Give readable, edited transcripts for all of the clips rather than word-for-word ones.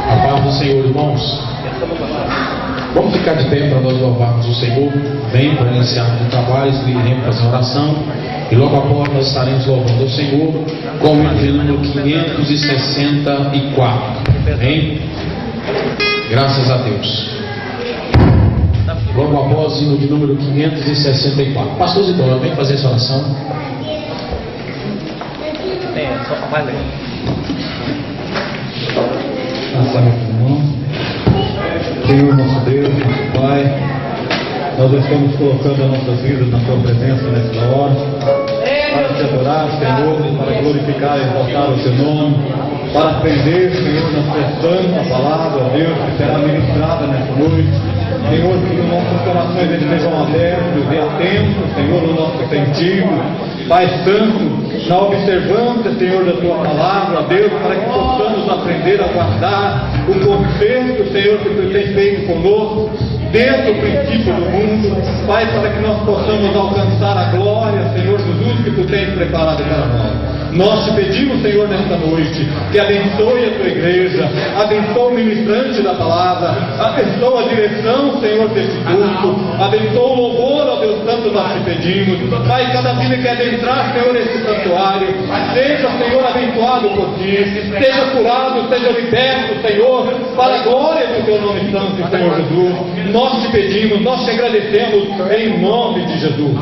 A paz do Senhor, irmãos. Vamos ficar de pé para nós louvarmos o Senhor. Vem para iniciarmos o trabalho, iremos fazer oração. E logo após nós estaremos louvando o Senhor com o hino de número 564. Amém? Graças a Deus. Logo após o hino de número 564. Pastor Zidoro, vem fazer essa oração. Só mais legal. Senhor nosso Deus, nosso Pai, nós estamos colocando as nossas vidas na Tua presença nesta hora, para te adorar, Senhor, para glorificar e exaltar o Teu nome, para aprender, Senhor, na Tua santa palavra, Deus, que será ministrada nesta noite. Senhor, que os nossos corações estejam abertos e atentos, Senhor, no nosso sentido, Pai Santo, na observância, Senhor, da Tua palavra, Deus, para que possamos aprender a guardar o conceito, Senhor, que Tu tens feito conosco, desde o princípio do mundo, Pai, para que nós possamos alcançar a glória, Senhor Jesus, que Tu tens preparado para nós. Nós te pedimos, Senhor, nesta noite, que abençoe a Tua igreja, abençoe o ministrante da palavra, abençoe a direção, Senhor, desse culto, abençoe o louvor, ó Deus Santo, nós te pedimos. Pai, cada vida que adentrar, Senhor, esse santuário, seja, Senhor, abençoado por Ti, seja curado, seja liberto, Senhor, para a glória do Teu nome santo, Senhor Jesus. Nós te pedimos, nós te agradecemos, em nome de Jesus.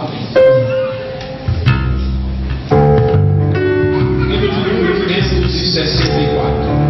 Hino de número 564.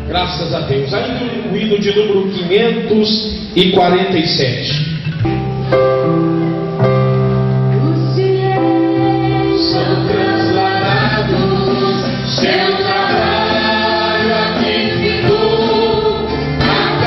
Graças a Deus. Ainda o hino de número 547. Seu trabalho aqui ficou, a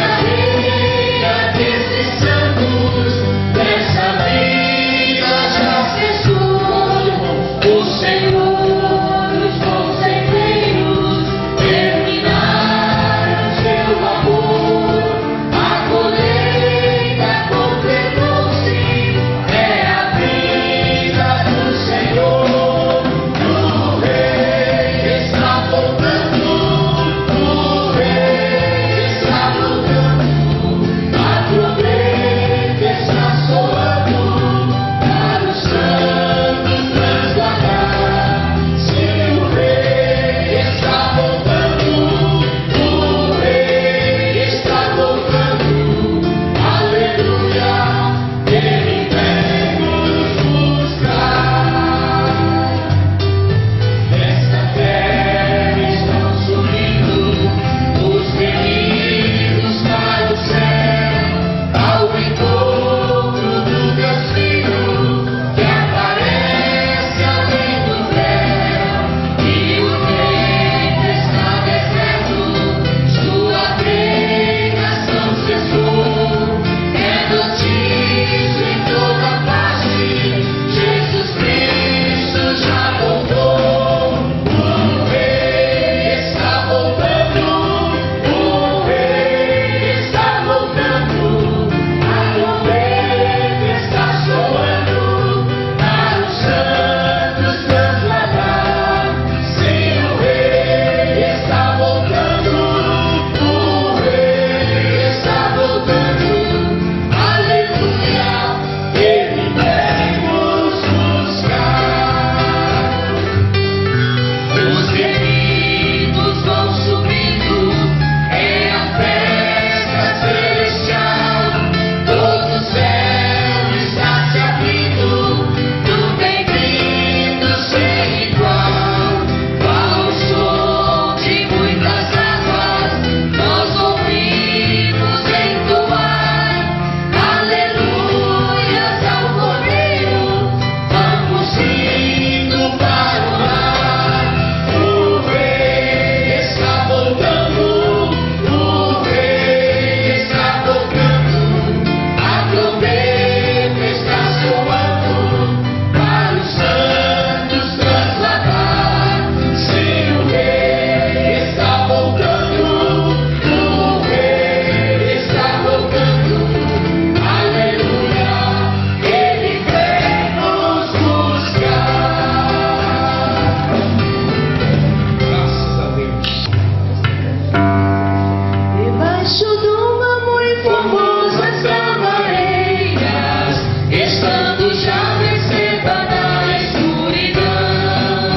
formosas areias, estando já vencida na escuridão.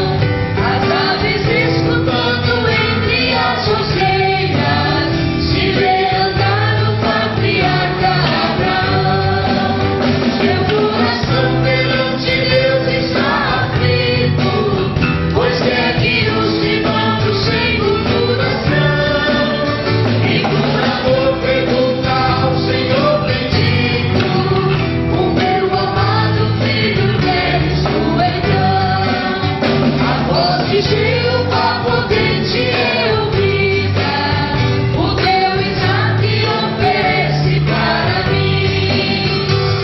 As aves escutando entre as roseiras, se vê andar o patriarca Abraão. Seu coração perante Deus está aflito, pois segue-os de mãos sem murmuração. E por amor pergunta ao Senhor bendito: o meu amado filho, queres tu então? A voz de Jeová potente é ouvida, o teu Isaque oferece para mim.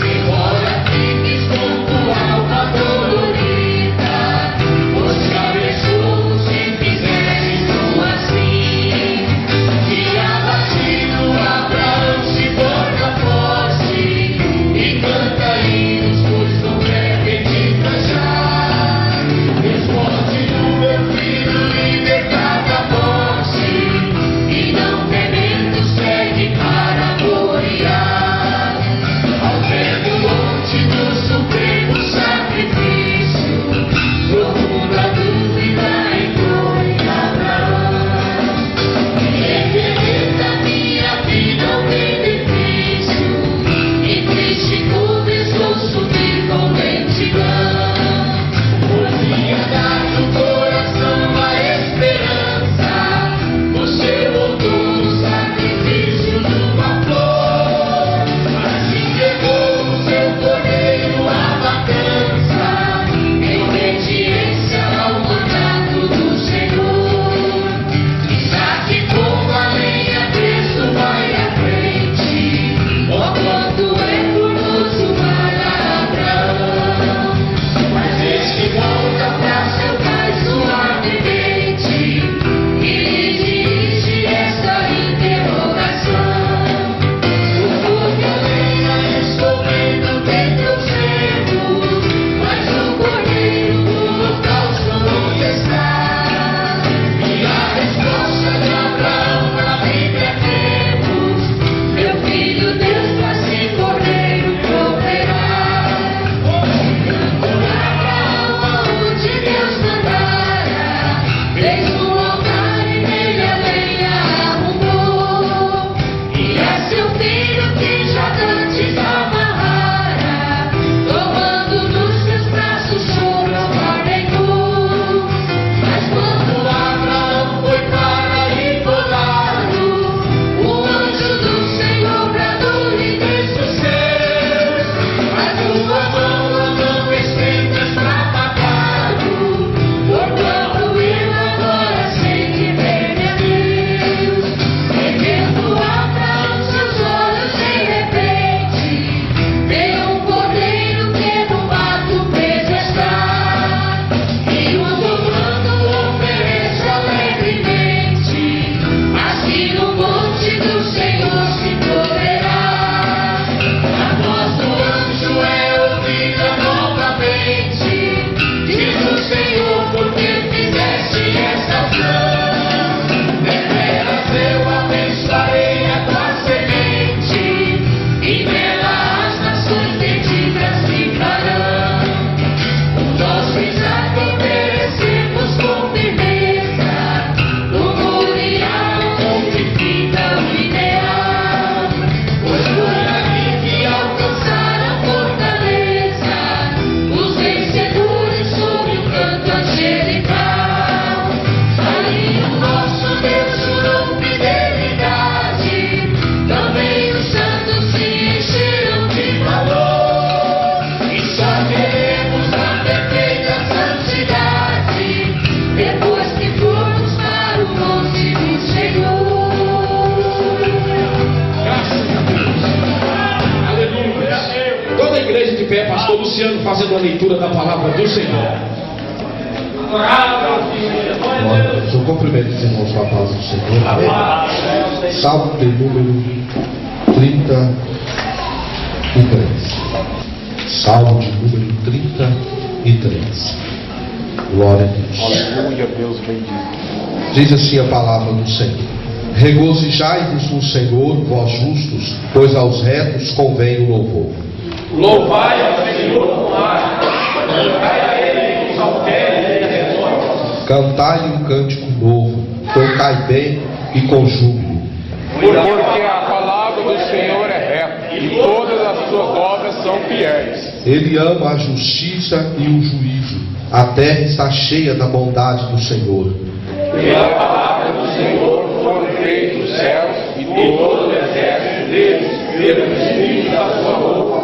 Embora fiques com tua alma dolorida, os cabeçudos se fizeres tu assim. Que abatido Abraão se torna forte e canta hinos, pois não acredita já. Responde no meu filho, libertado a morte, e não temendo segue para Moriá. Ao pé do monte do supremo sacrifício, profunda dúvida entrou em Abraão. Referenda minha vida ao benefício, e triste começou subir com lentidão. Pois tinha dado o coração a esperança, você voltou no sacrifício de uma flor. Assim chegou o seu cordeiro à matança, em obediência ao mandato do Senhor. Isaque com a lenha preso vai à frente, ó quanto é formoso para Abraão. Mas este volta pra seu pai suavemente, e lhe dirige esta interrogação: o fogo e a lenha estou vendo de teus servos, mas o cordeiro do holocausto onde está? E a resposta de Abraão na Bíblia temos: meu filho, Deus faz-se cordeiro proverá. Cantou Abraão aonde Deus mandara, fez um altar e nele a lenha arrumou. E a seu filho que já dantes amarrara, tomando nos seus braços sobre o mar deitou. Mas quando Abraão foi para imolar-o, o anjo do Senhor bradou-lhe desde os céus: a tua mão não estendas para matá-lo, porquanto eu agora sei que teme a Deus. Erguendo Abraão seus olhos de repente, vê um cordeiro que no mato preso está, e o tomando oferece alegremente. Assim no monte do Senhor se proverá. A voz do anjo é ouvida novamente, diz o Senhor: porque fizeste esta ação? Deveras eu abençoarei a tua semente, e nela as nações benditas ficarão. O nosso Isaque oferecemos com firmeza, no Moriá onde fica o ideal. Pois foi ali que alcançaram fortaleza os vencedores sobre o canto angelical. Ali o nosso Deus jurou fidelidade, também os santos se encheram de valor. E só veremos a perfeita santidade depois que formos para o monte do Senhor. Graças a Deus. Aleluia. Toda a igreja de pé, pastor Luciano fazendo a leitura da palavra do Senhor. Eu cumprimento os irmãos com a paz do Senhor. Salmo de número 33. Salmo de número 33. Glória a Deus. Aleluia, Deus bendito. Diz assim a palavra do Senhor: Regozijai-vos no Senhor, vós justos, pois aos retos convém o louvor. Louvai ao Senhor com harpa, cantai a Ele com saltérios e retornos. Cantai-lhe um cântico novo, tocai bem e com júbilo. Porque a palavra do Senhor é reta, e todas as suas obras são fiéis. Ele ama a justiça e o juízo. A terra está cheia da bondade do Senhor. Pela palavra do Senhor foram feitos os céus, e todo o exército deles, pelo espírito da sua roupa.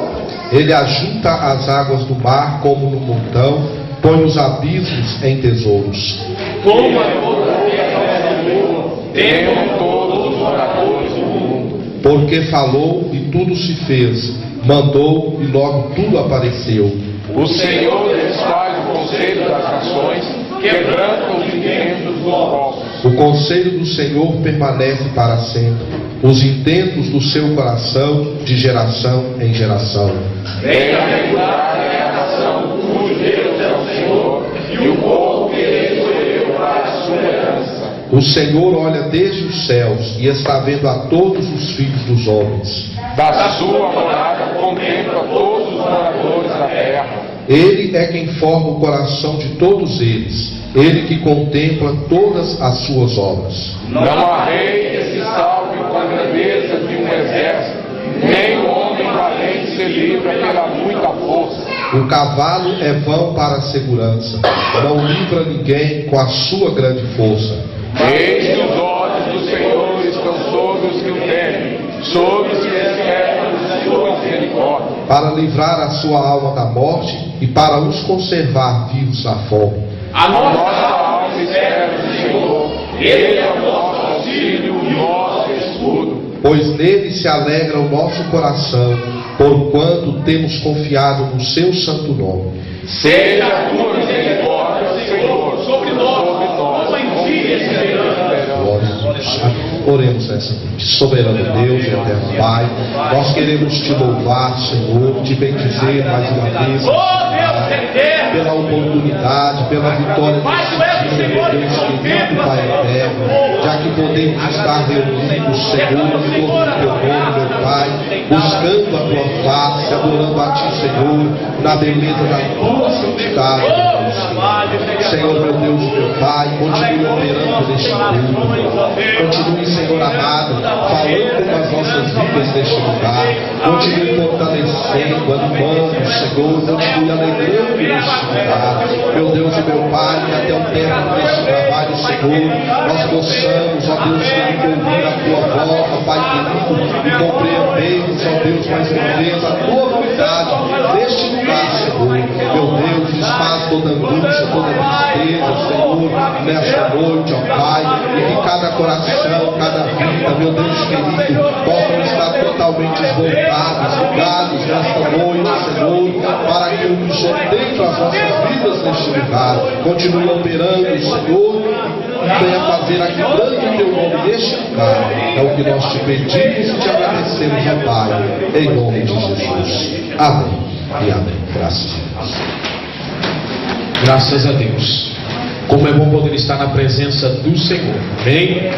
Ele ajunta as águas do mar como no montão, põe os abismos em tesouros. Como a toda a terra do Senhor, temam todos os moradores do mundo. Porque falou e tudo se fez, mandou e logo tudo apareceu. O Senhor desfaz o conselho das nações, quebranta os intentos dos povos. O conselho do Senhor permanece para sempre, os intentos do seu coração de geração em geração. Bem-aventurada é a nação cujo Deus é o Senhor, e o povo que ele escolheu para a sua herança. O Senhor olha desde os céus e está vendo a todos os filhos dos homens. Da sua morada contempla todos os moradores da terra. Ele é quem forma o coração de todos eles, ele que contempla todas as suas obras. Não há rei que se salve com a grandeza de um exército, nem o homem valente se livra pela muita força. O cavalo é vão para a segurança, não livra ninguém com a sua grande força. Eis que os olhos do Senhor estão sobre os que o temem, sobre os que esperam de sua misericórdia. Para livrar a sua alma da morte e para os conservar vivos da fome. A nossa alma espera no Senhor, Ele é o nosso auxílio, o nosso escudo. Pois nele se alegra o nosso coração, porquanto temos confiado no seu santo nome. Seja a tua misericórdia, Senhor, sobre nós, Oremos nessa noite. Soberano Deus e eterno Pai, nós queremos te louvar, Senhor, te bendizer mais uma vez, pela oportunidade, pela vitória desse dia, meu Deus querido, Pai eterno, já que podemos estar reunidos, Senhor, em torno do teu nome, meu Pai, buscando a tua face, adorando a ti, Senhor, na beleza da tua santidade, meu Deus. Senhor, meu Deus e meu Pai, continue operando neste mundo, continue, Senhor amado, falando com as nossas vidas neste lugar, continue fortalecendo, animando, Senhor, continue alegrando neste lugar, meu Deus e meu Pai, que até o término deste trabalho, Senhor, nós possamos, ó Deus querido, ouvir a tua voz, ó Pai querido, e compreendermos, ó Deus, mais uma vez, a tua vontade neste lugar, Senhor, meu Deus, desfaz toda angústia, toda tristeza, Senhor, nesta noite, ó Pai, e que cada coração, cada vida, meu Deus querido, possam estar totalmente voltados, ligados nesta noite, Senhor, para que o Senhor tenha as nossas vidas neste lugar, continue operando, Senhor, e venha fazer aqui grande o teu nome neste lugar. É o que nós te pedimos e te agradecemos, ó Pai, em nome de Jesus. Amém e amém. Graças a Deus. Graças a Deus. Como é bom poder estar na presença do Senhor. Amém?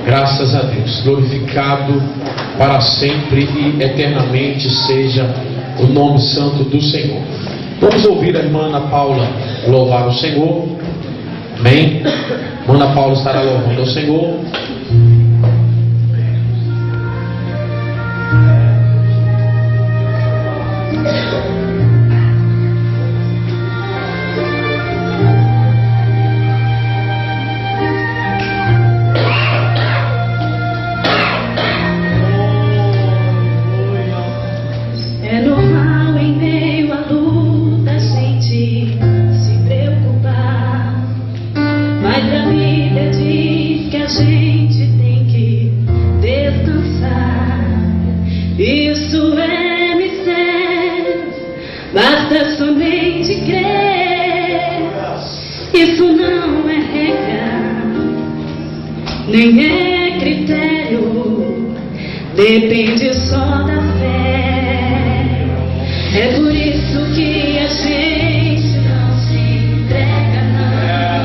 Graças a Deus. Glorificado para sempre e eternamente seja o nome santo do Senhor. Vamos ouvir a irmã Ana Paula louvar o Senhor. Amém? A irmã Ana Paula estará louvando ao Senhor. É normal em meio à luta a gente se preocupar, mas a Bíblia diz que a gente tem que descansar. Isso é mistério, basta somente crer. Isso não é regra, nem é critério, depende só da fé. É por isso que a gente não se entrega, não.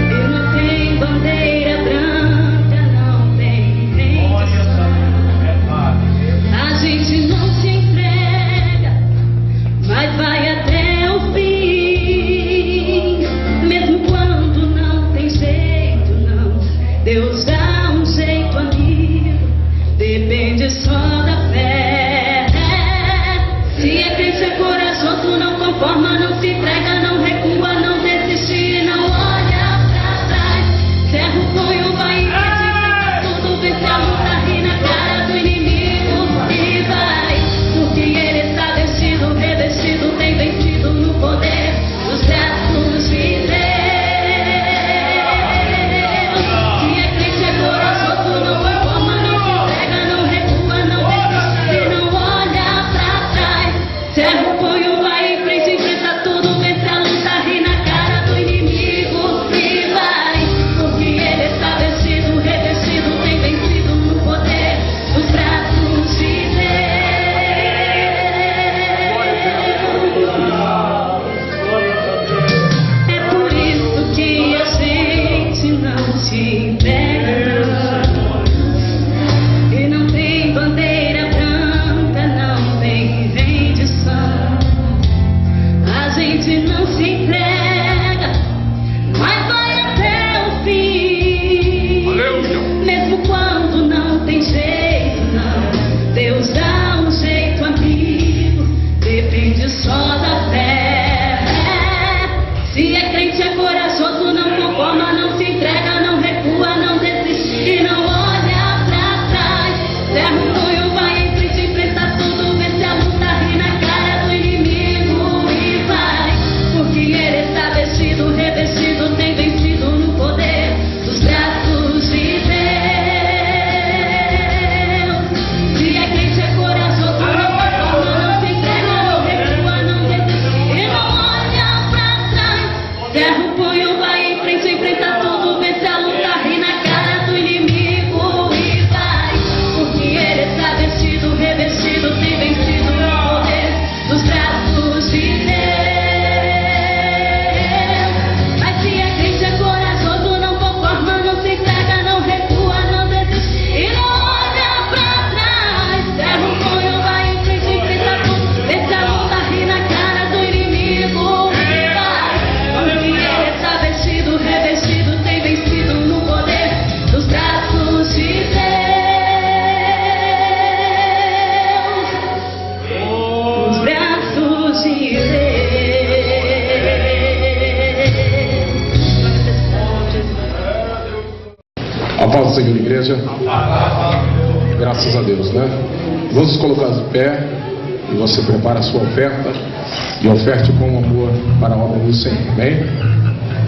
E não tem bandeira branca depende só da fé. Se é crente, é corajoso, não conforma, não se entrega, não recua, não desiste, não olha pra trás. Cerra o punho, vai em frente, tudo, vence a luta, ri na cara do inimigo e vai. Porque ele está vestido, revestido, tem vencido no poder dos braços de Deus. Se é crente, é corajoso, não conforma, não se entrega, não recua, não desiste, não olha pra trás. Cerra o punho, vai em frente, enfrenta tudo, vence a luta, ri na cara do inimigo e vai. Porque ele está vestido, revestido, tem vencido no poder dos braços de Deus. É por isso que a gente não se entrega. E não tem bandeira branca, não tem rendição. A gente não se entrega, mas vai até o fim. Mesmo quando não tem jeito, não. Deus dá um jeito, amigo. Depende só da fé. Se é crente, é corajoso, não conforma, não se entrega, não recua, não desiste e não olha pra trás. Cerra o punho, vai em frente, enfrenta tudo, vence a luta, ri na cara do inimigo e vai. Porque ele está vestido, revestido, tem vencido no poder dos braços de Deus. Se é crente, é corajoso, não conforma, não se entrega, não recua, não desiste e não olha pra trás. Cerra o punho, vai em frente, enfrenta tudo, vence a luta, ri na cara do inimigo e vai. Porque ele está vestido, revestido, tem vencido no poder dos braços de Deus. Mas se é crente, é corajoso, não conforma, não se entrega, não recua, não desiste e não olha pra trás. Cerra o punho, vai em frente, enfrenta tudo, vence a luta, ri na cara do inimigo e vai. Porque ele está vestido, revestido, tem vencido no poder dos braços de Deus. Os braços de A paz do Senhor, igreja. Graças a Deus, né? Vamos nos colocar de pé e você prepara a sua oferta e oferte com amor para a obra do Senhor, amém?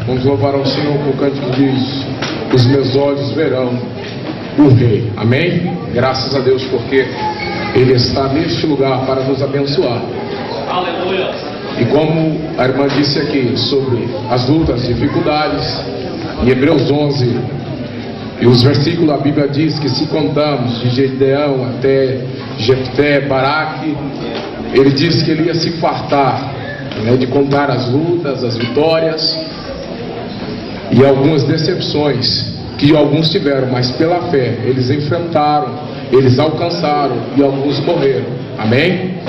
Vamos louvar ao Senhor com o cântico que diz: os meus olhos verão o Rei, amém? Graças a Deus, porque Ele está neste lugar para nos abençoar. Aleluia. E como a irmã disse aqui sobre as lutas, dificuldades, em Hebreus 11 e os versículos, a Bíblia diz que se contamos de Gedeão até Jefté, Baraque, ele disse que ele ia se fartar, né, de contar as lutas, as vitórias e algumas decepções que alguns tiveram, mas pela fé eles enfrentaram, eles alcançaram e alguns morreram, amém?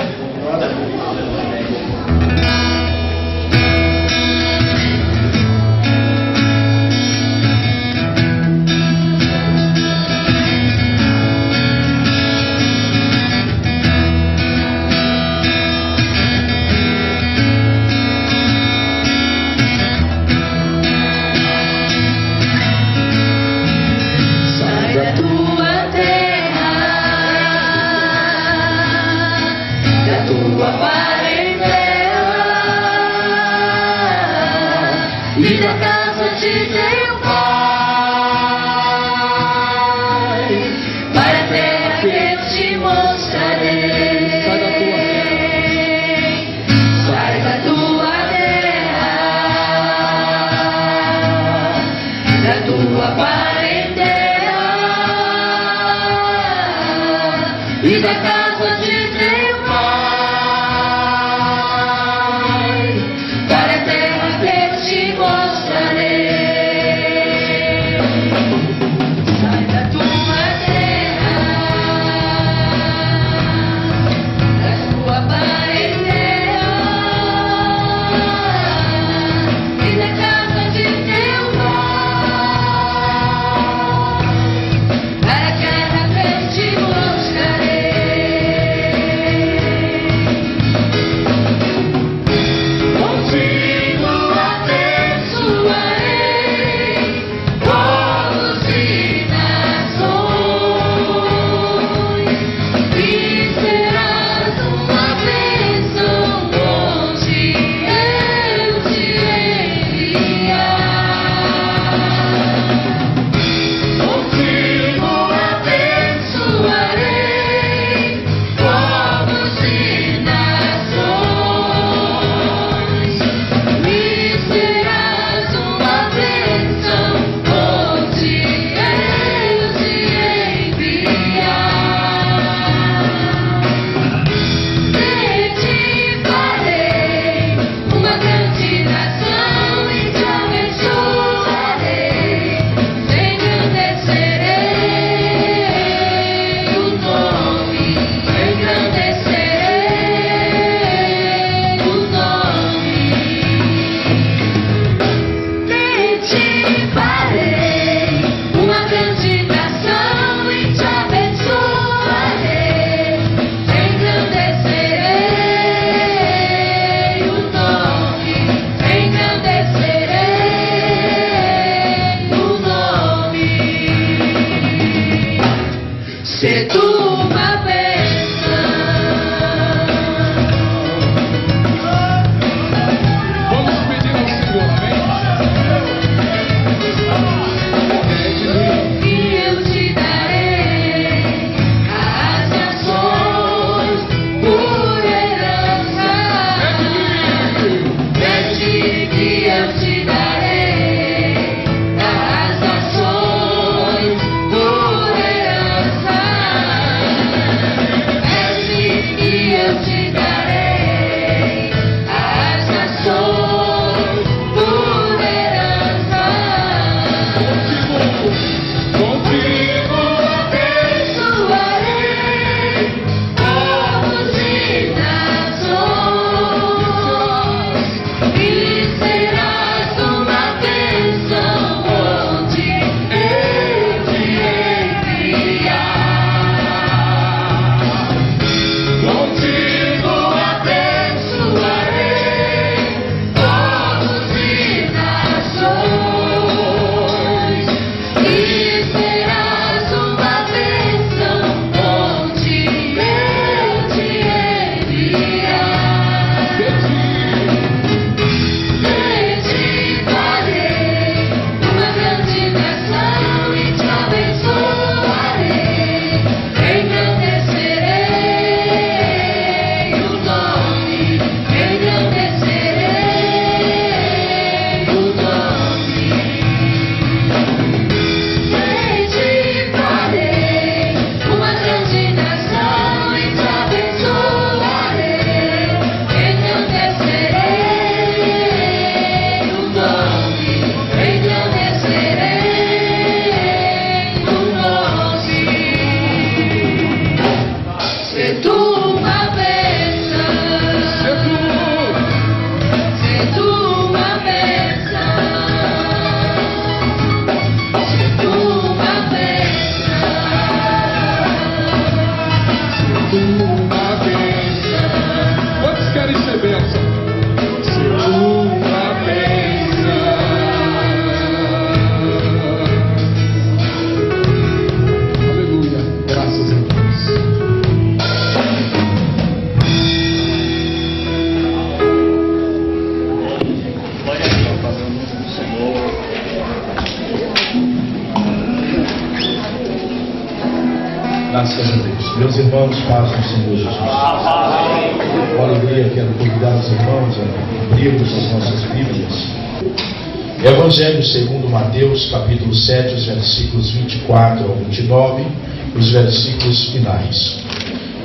da tua terra, da tua parentela e da casa de teu pai, para a terra que eu te mostrarei. Sai da tua terra, da tua parentela e da casa de teu pai, para a terra que eu te mostrarei. Sai da tua terra, da tua parentela e da casa de teu pai, para a terra que eu te mostrarei. Sua bênção. Quantos querem ser bênção? Sua bênção. Aleluia. Graças a Deus. Graças a Deus. Meus irmãos, paz no Senhor Jesus. Com alegria quero convidar os irmãos a abrirmos as nossas Bíblias. Evangelho segundo Mateus, capítulo 7, os versículos 24 ao 29, os versículos finais.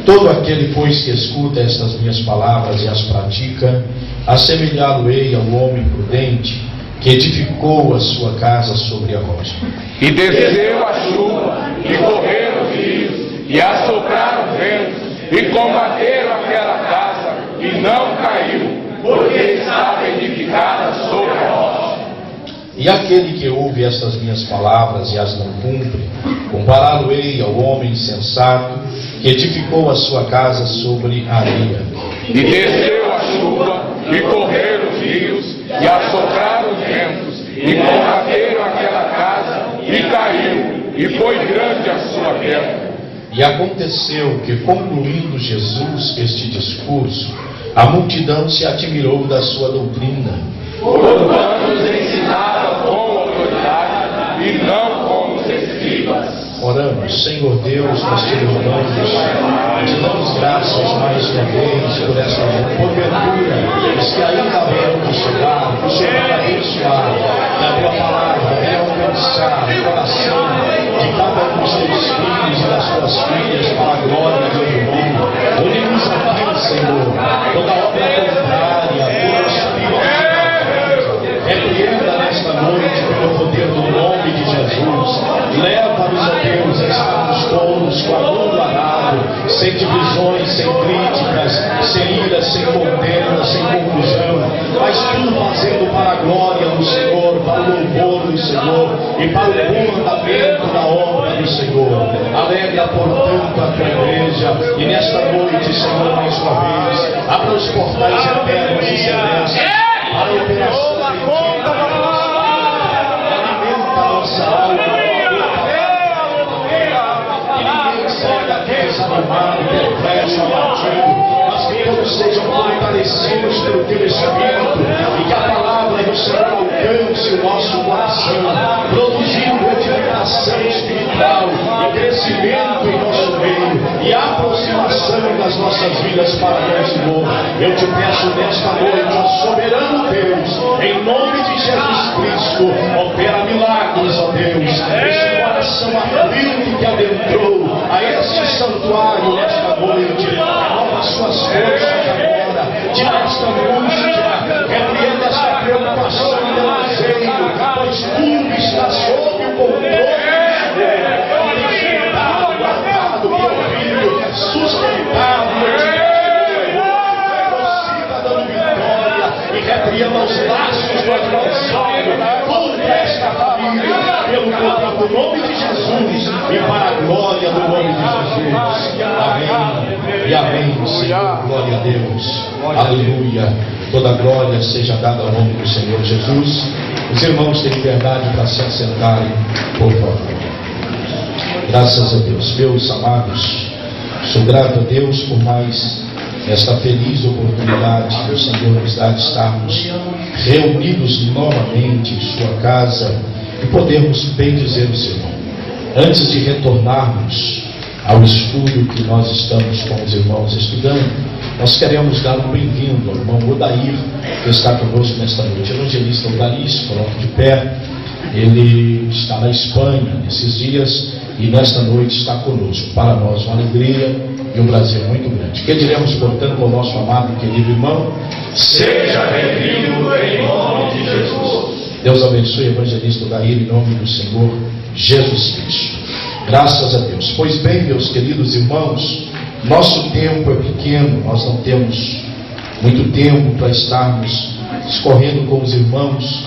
Todo aquele, pois, que escuta estas minhas palavras e as pratica, assemelhá-lo-ei ao homem prudente que edificou a sua casa sobre a rocha. E desceu a chuva, e correram os rios, e assopraram os ventos, e combateram aquela casa, e não caiu, porque estava edificada sobre a rocha. E aquele que ouve estas minhas palavras e as não cumpre, compará-lo-ei ao homem insensato que edificou a sua casa sobre a areia. E desceu a chuva, e correram os rios, e assopraram os ventos, e combateram aquela casa, e caiu, e foi grande a sua queda. E aconteceu que, concluindo Jesus este discurso, a multidão se admirou da sua doutrina. Porquanto nos ensinava com autoridade, e não como os escribas. Oramos. Senhor Deus, nós te louvamos, te damos graças mais uma vez por essa cobertura, os que ainda haverão de chegar, que o Senhor vai abençoar da tua palavra, venha alcançar o coração de cada um dos teus filhos e das tuas filhas para a glória do teu nome. Unimos aqui, Senhor, toda obra contrária, todo espírito, repreenda nesta noite pelo poder do nome de Jesus. Leva-nos, ó Deus, a estarmos todos com a mão do arado, sem divisões, sem críticas, sem ira, sem contenda, sem confusão, mas tudo fazendo para a glória do Senhor, para o louvor do Senhor e para o bom andamento da obra do Senhor. Alegra, portanto, a tua igreja, e nesta noite, Senhor, mais uma vez, abra os portais eternos e celestes para a operação alimenta a nossa alma. Desanimado, perplexo, abatido, mas que todos sejam fortalecidos pelo teu Espírito e que a palavra do Senhor alcance o nosso coração, produzindo edificação espiritual e crescimento em nosso meio e aproximação das nossas vidas para nós, Senhor. Eu te peço nesta noite, ó soberano Deus, em nome de Jesus Cristo, opera milagres, ó Deus, este coração aflito que adentrou a este santuário nesta noite, renova suas forças agora, tira esta angústia, repreenda esta preocupação e desejo, pois tudo está sob o controle guardado, provido, sustentado, prossiga dando vitória e repreenda os laços do adversário contra esta família, pelo poder do nome de Jesus e para a glória do nome de Jesus. Amém e amém, Senhor. Glória a Deus. Aleluia. Toda glória seja dada ao nome do Senhor Jesus. Os irmãos têm liberdade para se assentarem, por favor. Graças a Deus. Meus amados, sou grato a Deus por mais esta feliz oportunidade que o Senhor nos dá de estarmos reunidos novamente em sua casa e podermos bendizer o Senhor. Antes de retornarmos ao estudo que nós estamos com os irmãos estudando, nós queremos dar um bem-vindo ao irmão Odair, que está conosco nesta noite. Evangelista Odair, se coloque de pé. Ele está na Espanha nesses dias e nesta noite está conosco. Para nós uma alegria e um prazer muito grande. Que diremos, portanto, ao nosso amado e querido irmão? Seja bem-vindo em nome de Jesus. Deus abençoe o evangelista Odair em nome do Senhor Jesus Cristo. Graças a Deus. Pois bem, meus queridos irmãos, nosso tempo é pequeno, nós não temos muito tempo para estarmos discorrendo com os irmãos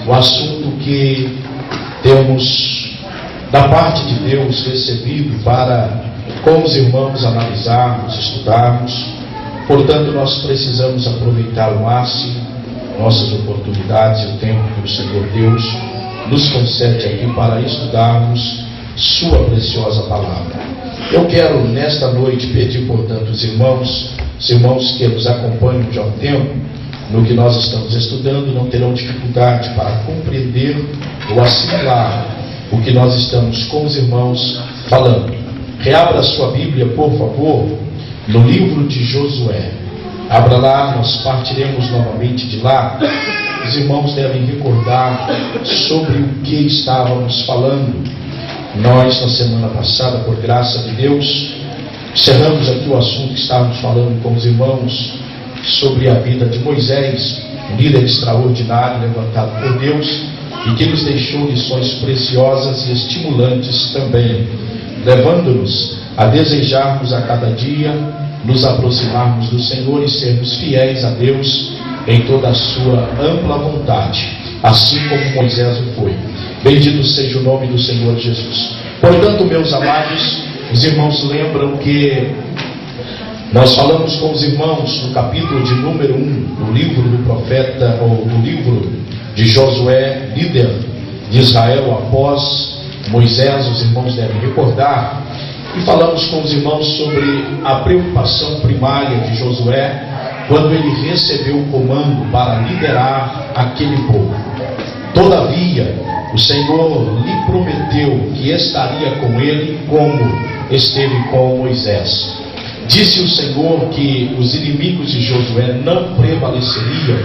o assunto que temos da parte de Deus recebido para com os irmãos analisarmos, estudarmos. Portanto, nós precisamos aproveitar ao máximo nossas oportunidades e o tempo que o Senhor Deus nos concede aqui para estudarmos Sua preciosa palavra. Eu quero nesta noite pedir, portanto, os irmãos que nos acompanham já há um tempo, no que nós estamos estudando, não terão dificuldade para compreender ou assimilar o que nós estamos com os irmãos falando. Reabra a sua Bíblia, por favor, no livro de Josué. Abra lá, nós partiremos novamente de lá. Os irmãos devem recordar sobre o que estávamos falando. Nós, na semana passada, por graça de Deus, encerramos aqui o assunto que estávamos falando com os irmãos sobre a vida de Moisés, um líder extraordinário levantado por Deus e que nos deixou lições preciosas e estimulantes também, levando-nos a desejarmos a cada dia nos aproximarmos do Senhor e sermos fiéis a Deus em toda a sua ampla vontade, assim como Moisés o foi. Bendito seja o nome do Senhor Jesus. Portanto, meus amados, os irmãos lembram que nós falamos com os irmãos no capítulo de número 1 do livro do profeta, ou do livro de Josué, líder de Israel após Moisés. Os irmãos devem recordar. E falamos com os irmãos sobre a preocupação primária de Josué quando ele recebeu o comando para liderar aquele povo. Todavia, o Senhor lhe prometeu que estaria com ele como esteve com Moisés. Disse o Senhor que os inimigos de Josué não prevaleceriam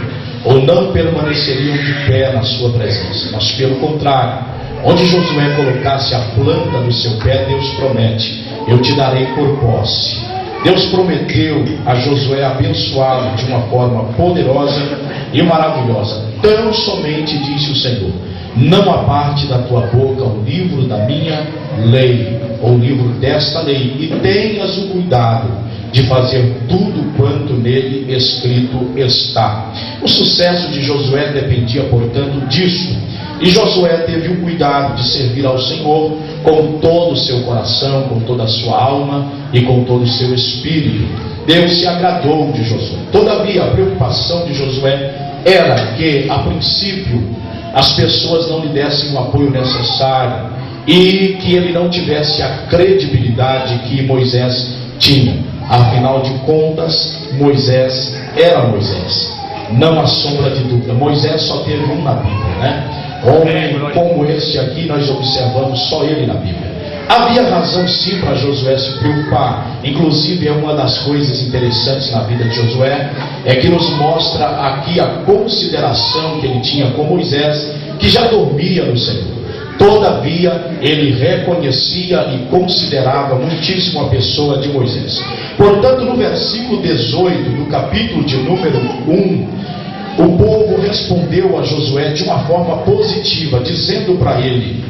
ou não permaneceriam de pé na sua presença, mas pelo contrário, onde Josué colocasse a planta do seu pé, Deus promete: eu te darei por posse. Deus prometeu a Josué abençoá-lo de uma forma poderosa e maravilhosa. Tão somente disse o Senhor: não aparte da tua boca o livro da minha lei, ou o livro desta lei, e tenhas o cuidado de fazer tudo quanto nele escrito está. O sucesso de Josué dependia, portanto, disso. E Josué teve o cuidado de servir ao Senhor com todo o seu coração, com toda a sua alma e com todo o seu espírito. Deus se agradou de Josué. Todavia, a preocupação de Josué era que, a princípio, as pessoas não lhe dessem o apoio necessário e que ele não tivesse a credibilidade que Moisés tinha. Afinal de contas, Moisés era Moisés, não há sombra de dúvida. Moisés só teve um na Bíblia, né? Homem como esse aqui, nós observamos só ele na Bíblia. Havia razão sim para Josué se preocupar. Inclusive, é uma das coisas interessantes na vida de Josué, é que nos mostra aqui a consideração que ele tinha com Moisés, que já dormia no Senhor. Todavia, ele reconhecia e considerava muitíssimo a pessoa de Moisés. Portanto, no versículo 18 do capítulo de número 1, o povo respondeu a Josué de uma forma positiva, dizendo para ele: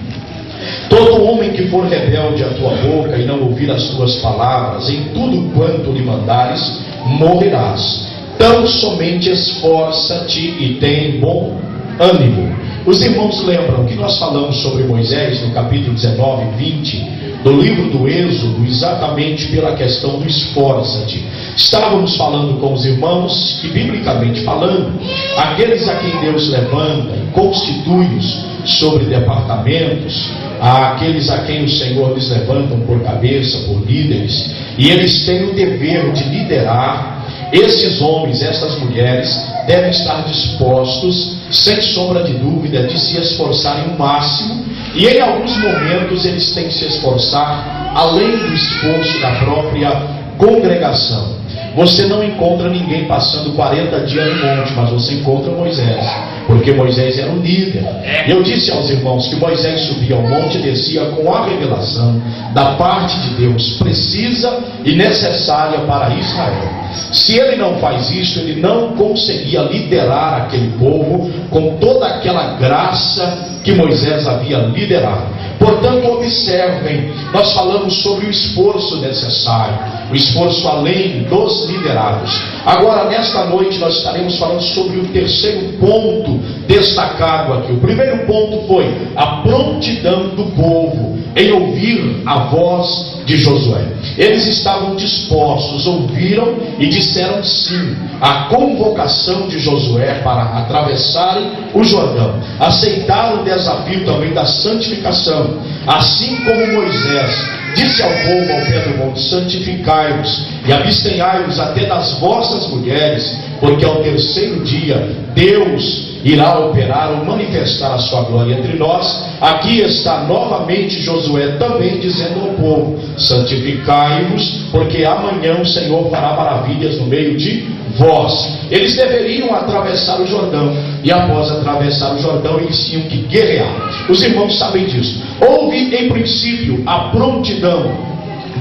todo homem que for rebelde à tua boca e não ouvir as tuas palavras, em tudo quanto lhe mandares, morrerás. Tão somente esforça-te e tem bom ânimo. Os irmãos lembram que nós falamos sobre Moisés no capítulo 19 e 20 do livro do Êxodo, exatamente pela questão do esforça-te. Estávamos falando com os irmãos que, biblicamente falando, aqueles a quem Deus levanta e constitui-os sobre departamentos, aqueles a quem o Senhor lhes levanta por cabeça, por líderes, e eles têm o dever de liderar. Esses homens, essas mulheres, devem estar dispostos, sem sombra de dúvida, de se esforçarem o máximo, e em alguns momentos eles têm que se esforçar além do esforço da própria congregação. Você não encontra ninguém passando 40 dias no monte, mas você encontra Moisés, porque Moisés era um líder. Eu disse aos irmãos que Moisés subia ao monte e descia com a revelação da parte de Deus precisa e necessária para Israel. Se ele não faz isso, ele não conseguia liderar aquele povo com toda aquela graça que Moisés havia liderado. Portanto, observem, nós falamos sobre o esforço necessário, o esforço além dos liderados. Agora, nesta noite, nós estaremos falando sobre o terceiro ponto destacado aqui. O primeiro ponto foi a prontidão do povo em ouvir a voz de Josué. Eles estavam dispostos, ouviram e disseram sim à convocação de Josué para atravessarem o Jordão. Aceitaram o desafio também da santificação, assim como Moisés disse ao povo ao pé do monte: santificai-vos e abstenhai-vos até das vossas mulheres, porque ao terceiro dia Deus irá operar ou manifestar a sua glória entre nós. Aqui está novamente Josué também dizendo ao povo: santificai-vos, porque amanhã o Senhor fará maravilhas no meio de vós. Eles deveriam atravessar o Jordão, e após atravessar o Jordão eles tinham que guerrear. Os irmãos sabem disso. Houve em princípio a prontidão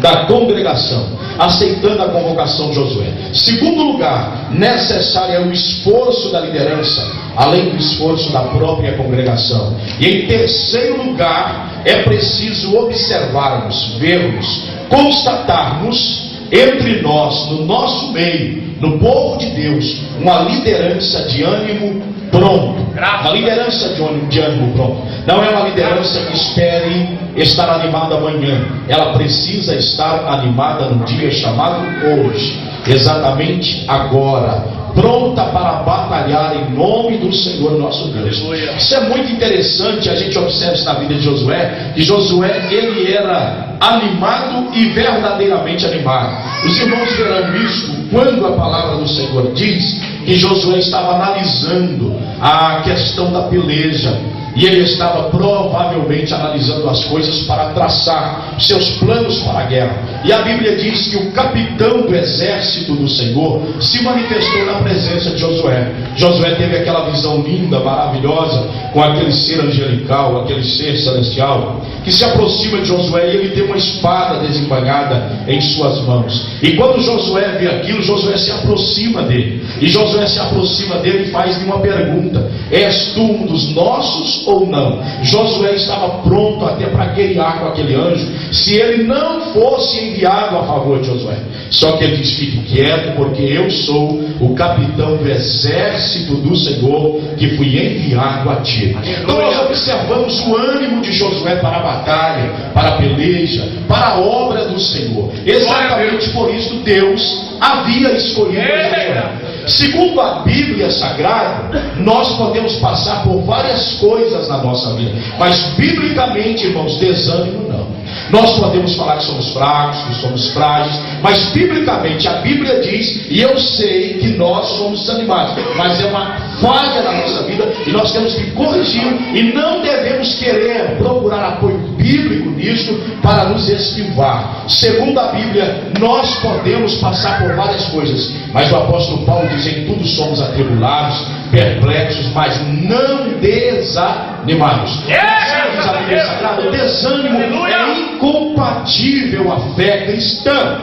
da congregação, aceitando a convocação de Josué. Segundo lugar, necessário é o esforço da liderança, além do esforço da própria congregação. E em terceiro lugar, é preciso observarmos, vermos, constatarmos entre nós, no nosso meio, no povo de Deus, uma liderança de ânimo pronto. Uma liderança de ânimo pronto. Não é uma liderança que espere estar animada amanhã. Ela precisa estar animada no dia chamado hoje, exatamente agora, pronta para batalhar em nome do Senhor nosso Deus. Isso é muito interessante. A gente observa isso na vida de Josué, que Josué, ele era animado e verdadeiramente animado. Os irmãos verão isso quando a palavra do Senhor diz que Josué estava analisando a questão da peleja, e ele estava provavelmente analisando as coisas para traçar seus planos para a guerra. E a Bíblia diz que o capitão do exército do Senhor se manifestou na presença de Josué. Josué teve aquela visão linda, maravilhosa, com aquele ser angelical, aquele ser celestial, que se aproxima de Josué, e ele tem uma espada desembainhada em suas mãos. E quando Josué vê aquilo, Josué se aproxima dele. E Josué se aproxima dele e faz-lhe uma pergunta: és tu um dos nossos ou não? Josué estava pronto até para guerrear com aquele anjo, se ele não fosse enviado a favor de Josué. Só que ele diz: fique quieto, porque eu sou o capitão do exército do Senhor, que fui enviado a ti. Então nós observamos o ânimo de Josué para a batalha, para a peleja, para a obra do Senhor. Exatamente por isso Deus havia escolhido Josué. Segundo a Bíblia Sagrada, nós podemos passar por várias coisas na nossa vida, mas biblicamente, irmãos, desânimo não. Nós podemos falar que somos fracos, que somos frágeis, mas biblicamente a Bíblia diz, e eu sei que nós somos desanimados, mas é uma falha na nossa vida e nós temos que corrigir, e não devemos querer procurar apoio bíblico nisso para nos esquivar. Segundo a Bíblia, nós podemos passar por várias coisas, mas o apóstolo Paulo diz: em tudo somos atribulados, perplexos, mas não desanimados. Diz a Bíblia Sagrada: o desânimo é incompatível à fé cristã.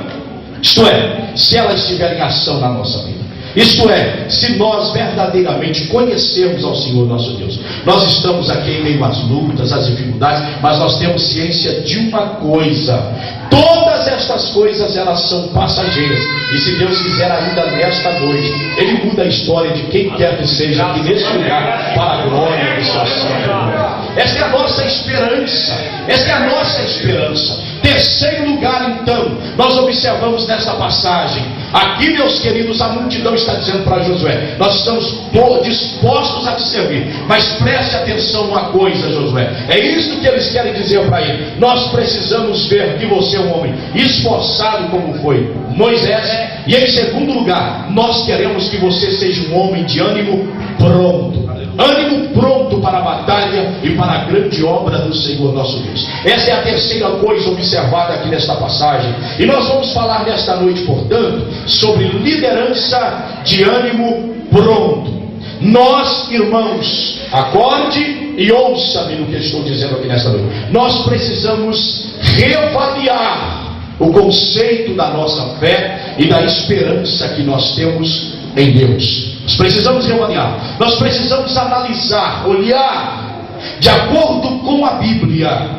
Isto é, se ela estiver em ação na nossa vida. Isto é, se nós verdadeiramente conhecermos ao Senhor nosso Deus. Nós estamos aqui em meio às lutas, às dificuldades, mas nós temos ciência de uma coisa: todas estas coisas, elas são passageiras. E se Deus quiser, ainda nesta noite, Ele muda a história de quem quer que seja aqui nesse lugar, para a glória do seu santo nome. Esta é a nossa esperança. Esta é a nossa esperança. Terceiro lugar, então, nós observamos nesta passagem. Aqui, meus queridos, a multidão está dizendo para Josué: nós estamos dispostos a te servir, mas preste atenção uma coisa, Josué. É isso que eles querem dizer para ele: nós precisamos ver que você é um homem esforçado como foi Moisés. E em segundo lugar, nós queremos que você seja um homem de ânimo pronto. Ânimo pronto para a batalha e para a grande obra do Senhor nosso Deus. Essa é a terceira coisa observada aqui nesta passagem. E nós vamos falar nesta noite, portanto, sobre liderança de ânimo pronto. Nós, irmãos, acorde e ouça-me no que estou dizendo aqui nesta noite. Nós precisamos reavaliar o conceito da nossa fé e da esperança que nós temos em Deus. Nós precisamos reavaliar, nós precisamos analisar, olhar de acordo com a Bíblia,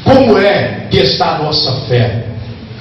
como é que está a nossa fé,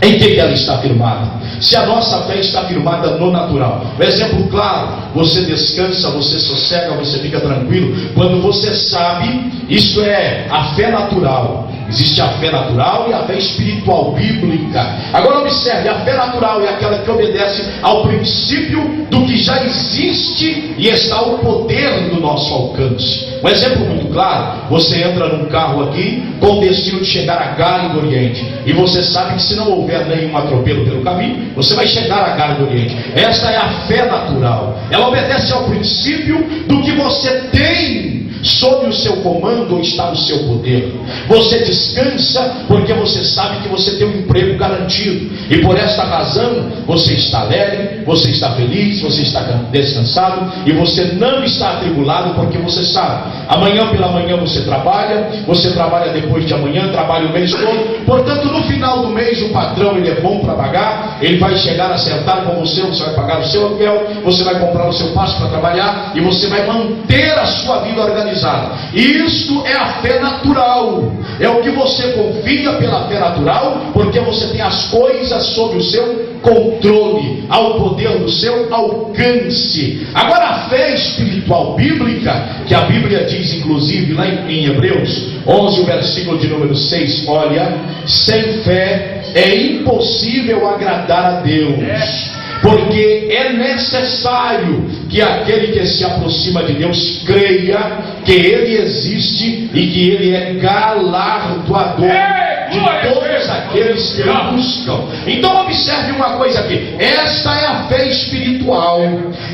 em que ela está firmada. Se a nossa fé está firmada no natural. Um exemplo claro: você descansa, você sossega, você fica tranquilo quando você sabe, isso é a fé natural. Existe a fé natural e a fé espiritual bíblica. Agora observe, a fé natural é aquela que obedece ao princípio do que já existe e está ao poder do nosso alcance. Um exemplo muito claro: você entra num carro aqui com o destino de chegar a Galho do Oriente, e você sabe que se não houver nenhum atropelo pelo caminho, você vai chegar a Galho do Oriente. Essa é a fé natural. Ela obedece ao princípio do que você tem sob o seu comando ou está no seu poder. Você descansa porque você sabe que você tem um emprego garantido, e por esta razão você está alegre, você está feliz, você está descansado, e você não está atribulado, porque você sabe, amanhã pela manhã você trabalha depois de amanhã, trabalha o mês todo. Portanto, no final do mês o patrão, ele é bom para pagar, ele vai chegar a sentar com você vai pagar o seu aluguel, você vai comprar o seu passe para trabalhar, e você vai manter a sua vida organizada. Isto é a fé natural. É o que você confia pela fé natural, porque você tem as coisas sob o seu controle, ao poder do seu alcance. Agora, a fé espiritual bíblica, que a Bíblia diz inclusive lá em Hebreus 11, o versículo de número 6, olha: sem fé é impossível agradar a Deus, porque é necessário que aquele que se aproxima de Deus creia que Ele existe e que Ele é galardoador de todos aqueles que o buscam. Então observe uma coisa aqui: esta é a fé espiritual.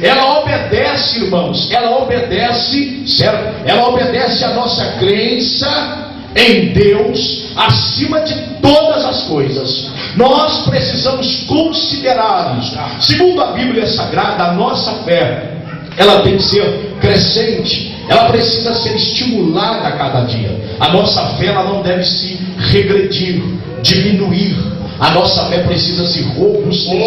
Ela obedece, irmãos, ela obedece, certo? Ela obedece a nossa crença em Deus acima de todas as coisas. Nós precisamos considerar isso. Segundo a Bíblia Sagrada, a nossa fé, ela tem que ser crescente, ela precisa ser estimulada a cada dia. A nossa fé, ela não deve se regredir, diminuir. A nossa fé precisa se robustecer,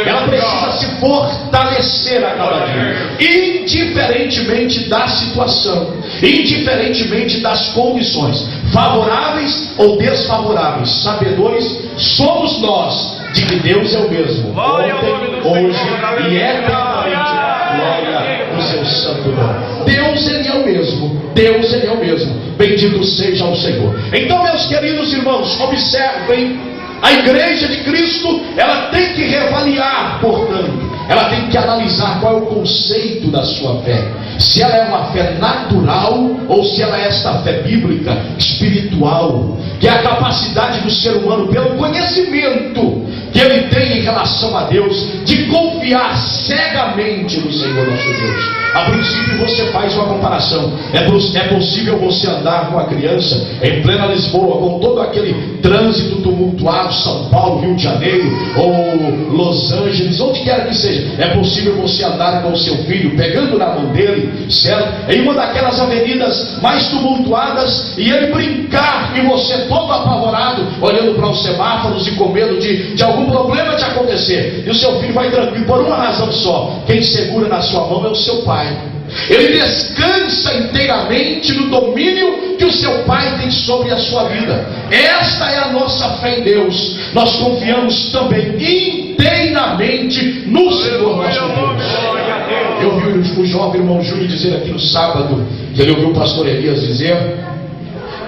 ela precisa se fortalecer a cada dia, indiferentemente da situação, indiferentemente das condições, favoráveis ou desfavoráveis. Sabedores somos nós de que Deus é o mesmo, ontem, hoje e eternamente. Glória ao seu santo nome. Deus, Ele é o mesmo. Deus, Ele é o mesmo. Bendito seja o Senhor. Então, meus queridos irmãos, observem. A igreja de Cristo, ela tem que reavaliar, portanto, ela tem que analisar qual é o conceito da sua fé. Se ela é uma fé natural ou se ela é esta fé bíblica, espiritual, que é a capacidade do ser humano, pelo conhecimento que ele tem em relação a Deus, de confiar cegamente no Senhor nosso Deus. A princípio você faz uma comparação. É possível você andar com a criança em plena Lisboa, com todo aquele trânsito tumultuado, São Paulo, Rio de Janeiro, ou Los Angeles, onde quer que seja. É possível você andar com o seu filho, pegando na mão dele, certo? Em uma daquelas avenidas mais tumultuadas, e ele brincar, e você todo apavorado, olhando para os semáforos e com medo de algum problema te acontecer. E o seu filho vai tranquilo, por uma razão só: quem segura na sua mão é o seu pai. Ele descansa inteiramente no domínio que o seu pai tem sobre a sua vida. Esta é a nossa fé em Deus. Nós confiamos também inteiramente no Senhor nosso Deus. Eu vi o jovem irmão Júlio dizer aqui no sábado, que ele ouviu o pastor Elias dizer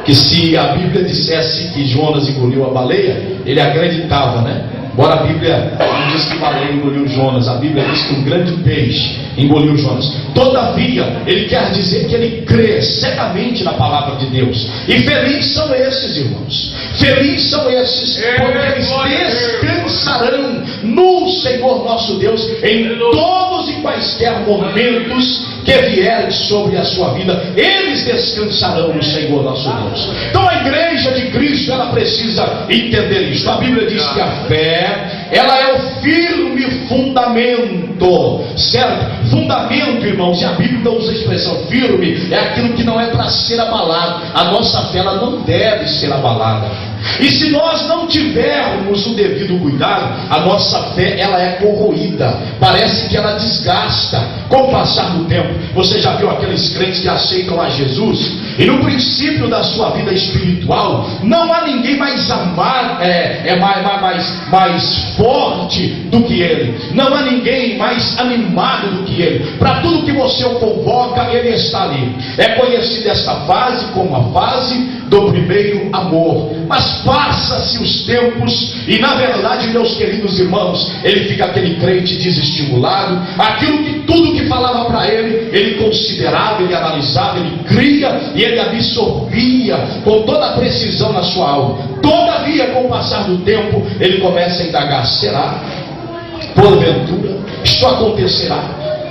que se a Bíblia dissesse que Jonas engoliu a baleia, ele acreditava, né? Embora a Bíblia não diz que baleia engoliu Jonas, a Bíblia diz que um grande peixe engoliu Jonas. Todavia, ele quer dizer que ele crê cegamente na palavra de Deus. E felizes são esses, irmãos. Felizes são esses, porque eles descansarão no Senhor nosso Deus em todos e quaisquer momentos que vierem sobre a sua vida. Eles descansarão no Senhor nosso Deus. Então a igreja de Cristo, ela precisa entender isso. A Bíblia diz que a fé, ela é o firme fundamento, certo? Fundamento, irmãos, e a Bíblia usa a expressão firme, é aquilo que não é para ser abalado. A nossa fé, ela não deve ser abalada. E se nós não tivermos o devido cuidado, a nossa fé, ela é corroída. Parece que ela desgasta com o passar do tempo. Você já viu aqueles crentes que aceitam a Jesus, e no princípio da sua vida espiritual, não há ninguém mais amado, mais forte do que ele. Não há ninguém mais animado do que ele. Para tudo que você o convoca, ele está ali. É conhecida esta fase como a fase do primeiro amor. Mas passa-se os tempos e, na verdade, meus queridos irmãos, ele fica aquele crente desestimulado. Tudo que falava para ele considerava, ele analisava, ele cria e ele absorvia com toda a precisão na sua alma. Todavia, com o passar do tempo, ele começa a indagar: será? Porventura, isto acontecerá?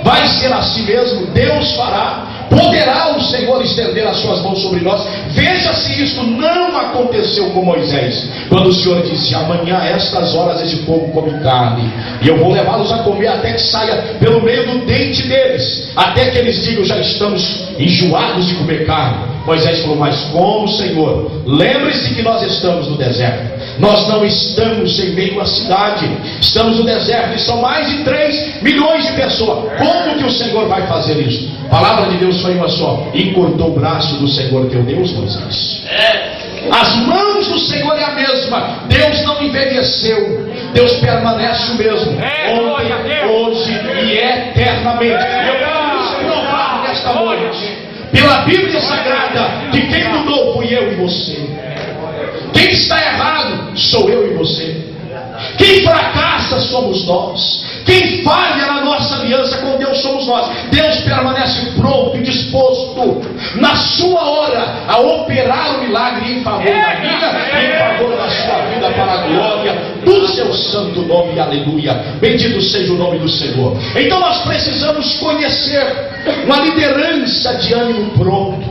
Vai ser assim mesmo? Deus fará? Poderá o Senhor estender as suas mãos sobre nós? Veja se isso não aconteceu com Moisés, quando o Senhor disse: amanhã a estas horas este povo come carne, e eu vou levá-los a comer até que saia pelo meio do dente deles, até que eles digam: já estamos enjoados de comer carne. Moisés falou: mas como, Senhor? Lembre-se que nós estamos no deserto. Nós não estamos em meio à cidade, estamos no deserto e são mais de 3 milhões de pessoas. Como que o Senhor vai fazer isso? A palavra de Deus foi uma só: encurtou o braço do Senhor teu Deus, Moisés. As mãos do Senhor é a mesma. Deus não envelheceu. Deus permanece o mesmo, ontem, hoje e eternamente. Eu quero provar nesta noite, pela Bíblia Sagrada, que quem mudou fui eu e você. Quem está errado sou eu e você. Quem fracassa somos nós. Quem falha na nossa aliança com Deus somos nós. Deus permanece pronto e disposto, na sua hora, a operar o milagre em favor da minha e em favor da sua vida, para a glória do seu santo nome. Aleluia. Bendito seja o nome do Senhor. Então nós precisamos conhecer uma liderança de ânimo pronto,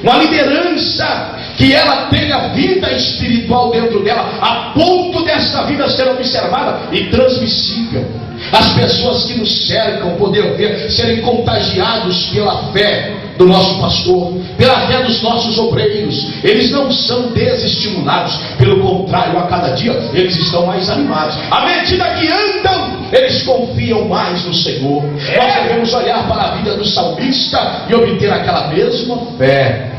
uma liderança que ela tenha vida espiritual dentro dela, a ponto desta vida ser observada e transmissível. As pessoas que nos cercam poder ver, serem contagiados pela fé do nosso pastor, pela fé dos nossos obreiros. Eles não são desestimulados, pelo contrário, a cada dia eles estão mais animados. À medida que andam, eles confiam mais no Senhor. Nós devemos olhar para a vida do salmista e obter aquela mesma fé,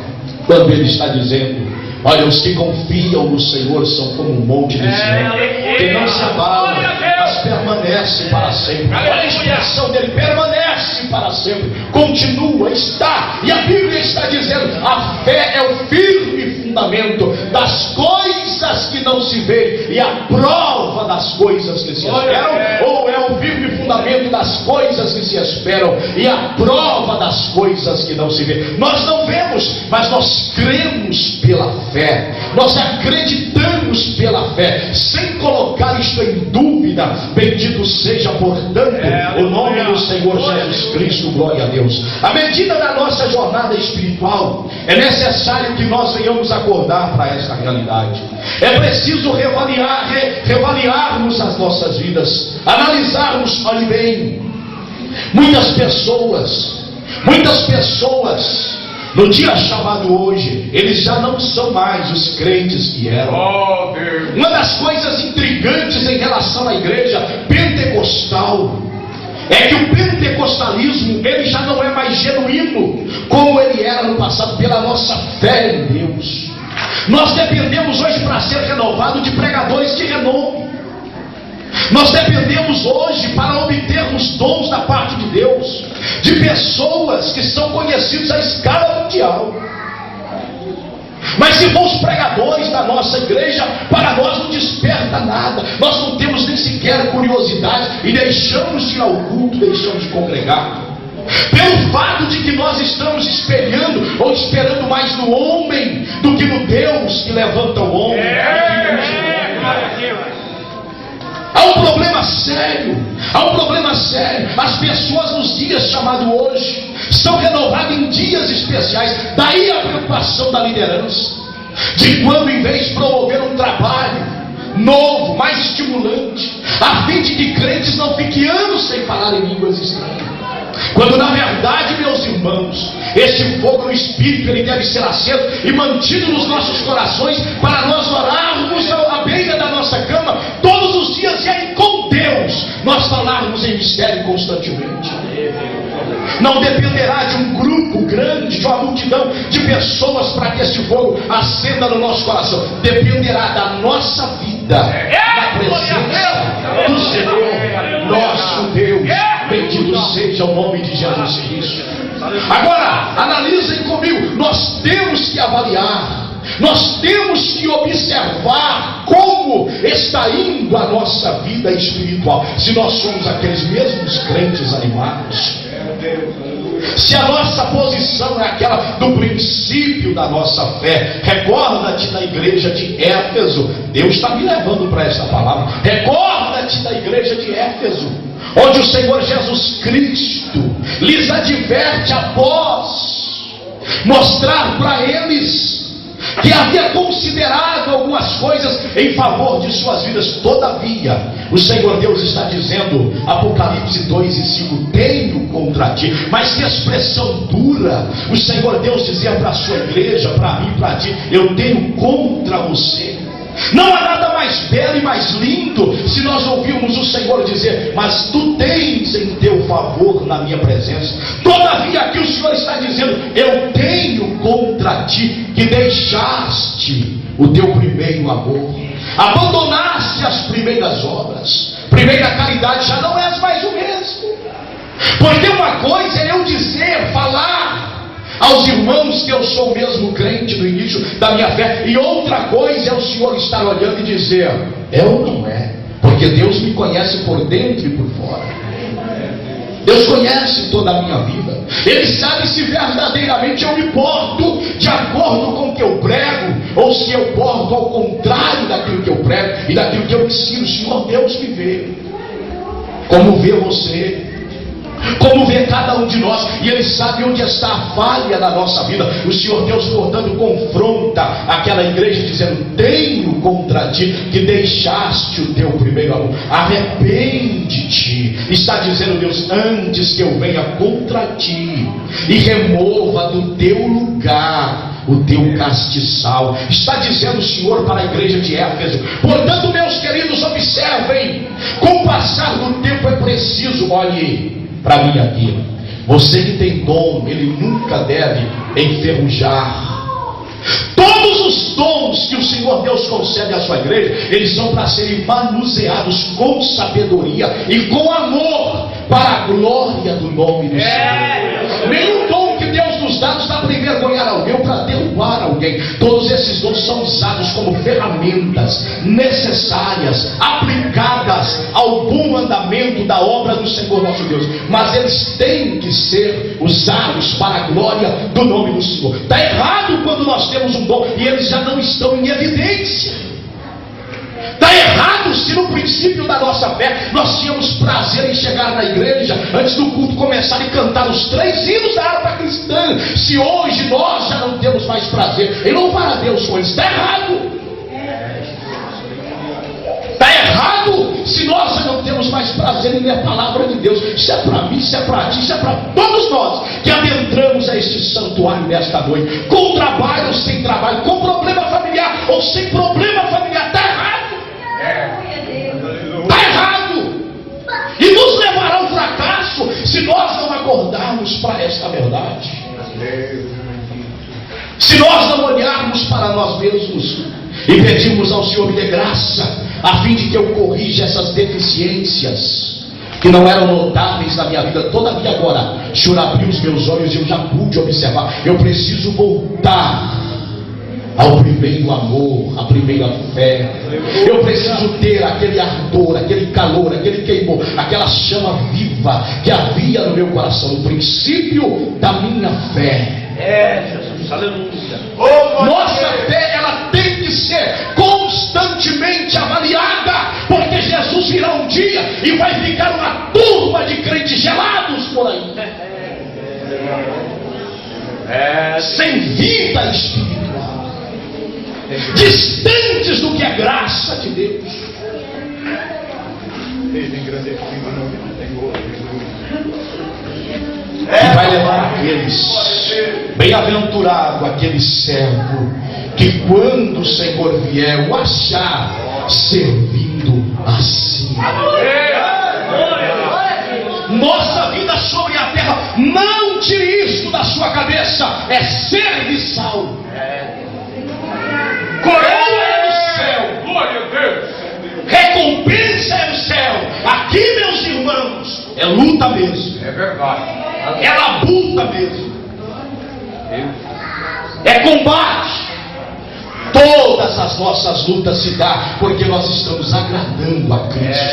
quando ele está dizendo: olha, os que confiam no Senhor são como um monte de Sião, que não se abala, mas permanece para sempre. Olha a expressão dele: permanece para sempre, continua, está. E a Bíblia está dizendo: a fé é o firme fundamento das coisas que não se vê e a prova das coisas que se esperam. Ou é o firme fundamento das coisas que se esperam e a prova das coisas que não se vê. Nós não vemos, mas nós cremos pela fé. Nós acreditamos pela fé, sem colocar isto em dúvida. Bendito seja, portanto, o nome do Senhor Jesus Cristo. Glória a Deus. À medida da nossa jornada espiritual, é necessário que nós venhamos acordar para esta realidade. É preciso reavaliarmos as nossas vidas, analisarmos. Olhe bem, muitas pessoas, no dia chamado hoje, eles já não são mais os crentes que eram. Uma das coisas intrigantes em relação à igreja pentecostal é que o pentecostalismo, ele já não é mais genuíno como ele era no passado, pela nossa fé em Deus. Nós dependemos hoje, para ser renovado, de pregadores de renome. Nós dependemos hoje, para obtermos dons da parte de Deus, de pessoas que são conhecidas à escala mundial. Mas se for os pregadores da nossa igreja, para nós não desperta nada. Nós não temos nem sequer curiosidade e deixamos de ir ao culto, deixamos de congregar, pelo fato de que nós estamos espelhando ou esperando mais no homem do que no Deus que levanta o homem. Há um problema sério. As pessoas nos dias chamados hoje são renovadas em dias especiais. Daí a preocupação da liderança, de quando, em vez de promover um trabalho novo, mais estimulante, a fim de que crentes não fiquem anos sem falar em línguas estranhas. Quando na verdade, meus irmãos, este fogo no Espírito, ele deve ser aceso e mantido nos nossos corações, para nós orarmos à beira da nossa cama todos os dias, e aí com Deus nós falarmos em mistério constantemente. Não dependerá de um grupo grande, de uma multidão de pessoas para que este fogo acenda no nosso coração. Dependerá da nossa vida na presença do Senhor, nosso Deus. Bendito seja o nome de Jesus Cristo. Agora, analisem comigo. Nós temos que avaliar, nós temos que observar como está indo a nossa vida espiritual. Se nós somos aqueles mesmos crentes animados, se a nossa posição é aquela do princípio da nossa fé. Recorda-te da igreja de Éfeso. Deus está me levando para essa palavra. Recorda-te da igreja de Éfeso, onde o Senhor Jesus Cristo lhes adverte após mostrar para eles que havia considerado algumas coisas em favor de suas vidas. Todavia, o Senhor Deus está dizendo, Apocalipse 2 e 5, tenho contra ti. Mas que expressão dura! O Senhor Deus dizia para a sua igreja, para mim, para ti, eu tenho contra você. Não há nada mais belo e mais lindo se nós ouvirmos o Senhor dizer, mas tu tens em teu favor na minha presença. Todavia aqui o Senhor está dizendo, eu tenho contra ti que deixaste o teu primeiro amor, abandonaste as primeiras obras. Primeira caridade, já não és mais o mesmo. Porque uma coisa é eu dizer, falar aos irmãos que eu sou mesmo crente no início da minha fé, e outra coisa é o Senhor estar olhando e dizer, é ou não é? Porque Deus me conhece por dentro e por fora. Deus conhece toda a minha vida. Ele sabe se verdadeiramente eu me porto de acordo com o que eu prego, ou se eu porto ao contrário daquilo que eu prego e daquilo que eu ensino. O Senhor Deus me vê, como vê você, como vê cada um de nós, e Ele sabe onde está a falha na nossa vida. O Senhor Deus, portanto, confronta aquela igreja dizendo, tenho contra ti que deixaste o teu primeiro amor. Arrepende-te. Está dizendo Deus, antes que eu venha contra ti e remova do teu lugar o teu castiçal. Está dizendo o Senhor para a igreja de Éfeso. Portanto, meus queridos, observem, com o passar do tempo é preciso, olhe para mim aqui, você que tem dom, ele nunca deve enferrujar. Todos os dons que o Senhor Deus concede à sua igreja, eles são para serem manuseados com sabedoria e com amor, para a glória do nome do Senhor. Nenhum dom que Deus nos dá para envergonhar alguém ou para derrubar alguém. Todos esses dons são usados como ferramentas necessárias, aplicadas ao bom andamento da obra do Senhor nosso Deus. Mas eles têm que ser usados para a glória do nome do Senhor. Está errado quando nós temos um dom e eles já não estão em evidência. Está errado se no princípio da nossa fé nós tínhamos prazer em chegar na igreja antes do culto começar e cantar os 3 hinos da harpa cristã. Se hoje nós já não temos mais prazer em louvar a Deus com eles, está errado. Está errado se nós já não temos mais prazer em ler a palavra de Deus. Isso é para mim, isso é para ti, isso é para todos nós que adentramos a este santuário nesta noite, com trabalho ou sem trabalho, com problema familiar ou sem problema familiar. Está errado. Está errado. E nos levará ao fracasso se nós não acordarmos para esta verdade. Se nós não olharmos para nós mesmos e pedirmos ao Senhor de graça, a fim de que eu corrija essas deficiências que não eram notáveis na minha vida. Todavia agora, o Senhor abriu os meus olhos e eu já pude observar. Eu preciso voltar ao primeiro amor, à primeira fé. Eu preciso ter aquele ardor, aquele calor, aquele queimor, aquela chama viva que havia no meu coração, no princípio da minha fé. Jesus, aleluia. Nossa fé, ela tem que ser constantemente avaliada, porque Jesus virá um dia e vai ficar uma turma de crentes gelados por aí, sem vida espiritual, distantes do que é graça de Deus. E vai levar aqueles, bem-aventurado aquele servo que quando o Senhor vier o achar servindo assim. Nossa vida sobre da sua cabeça é serviçal. Coroa é no céu. Glória a Deus. Recompensa é no céu. Aqui, meus irmãos, é luta mesmo. É verdade. É labuta mesmo. É combate. Todas as nossas lutas se dão porque nós estamos agradando a Cristo.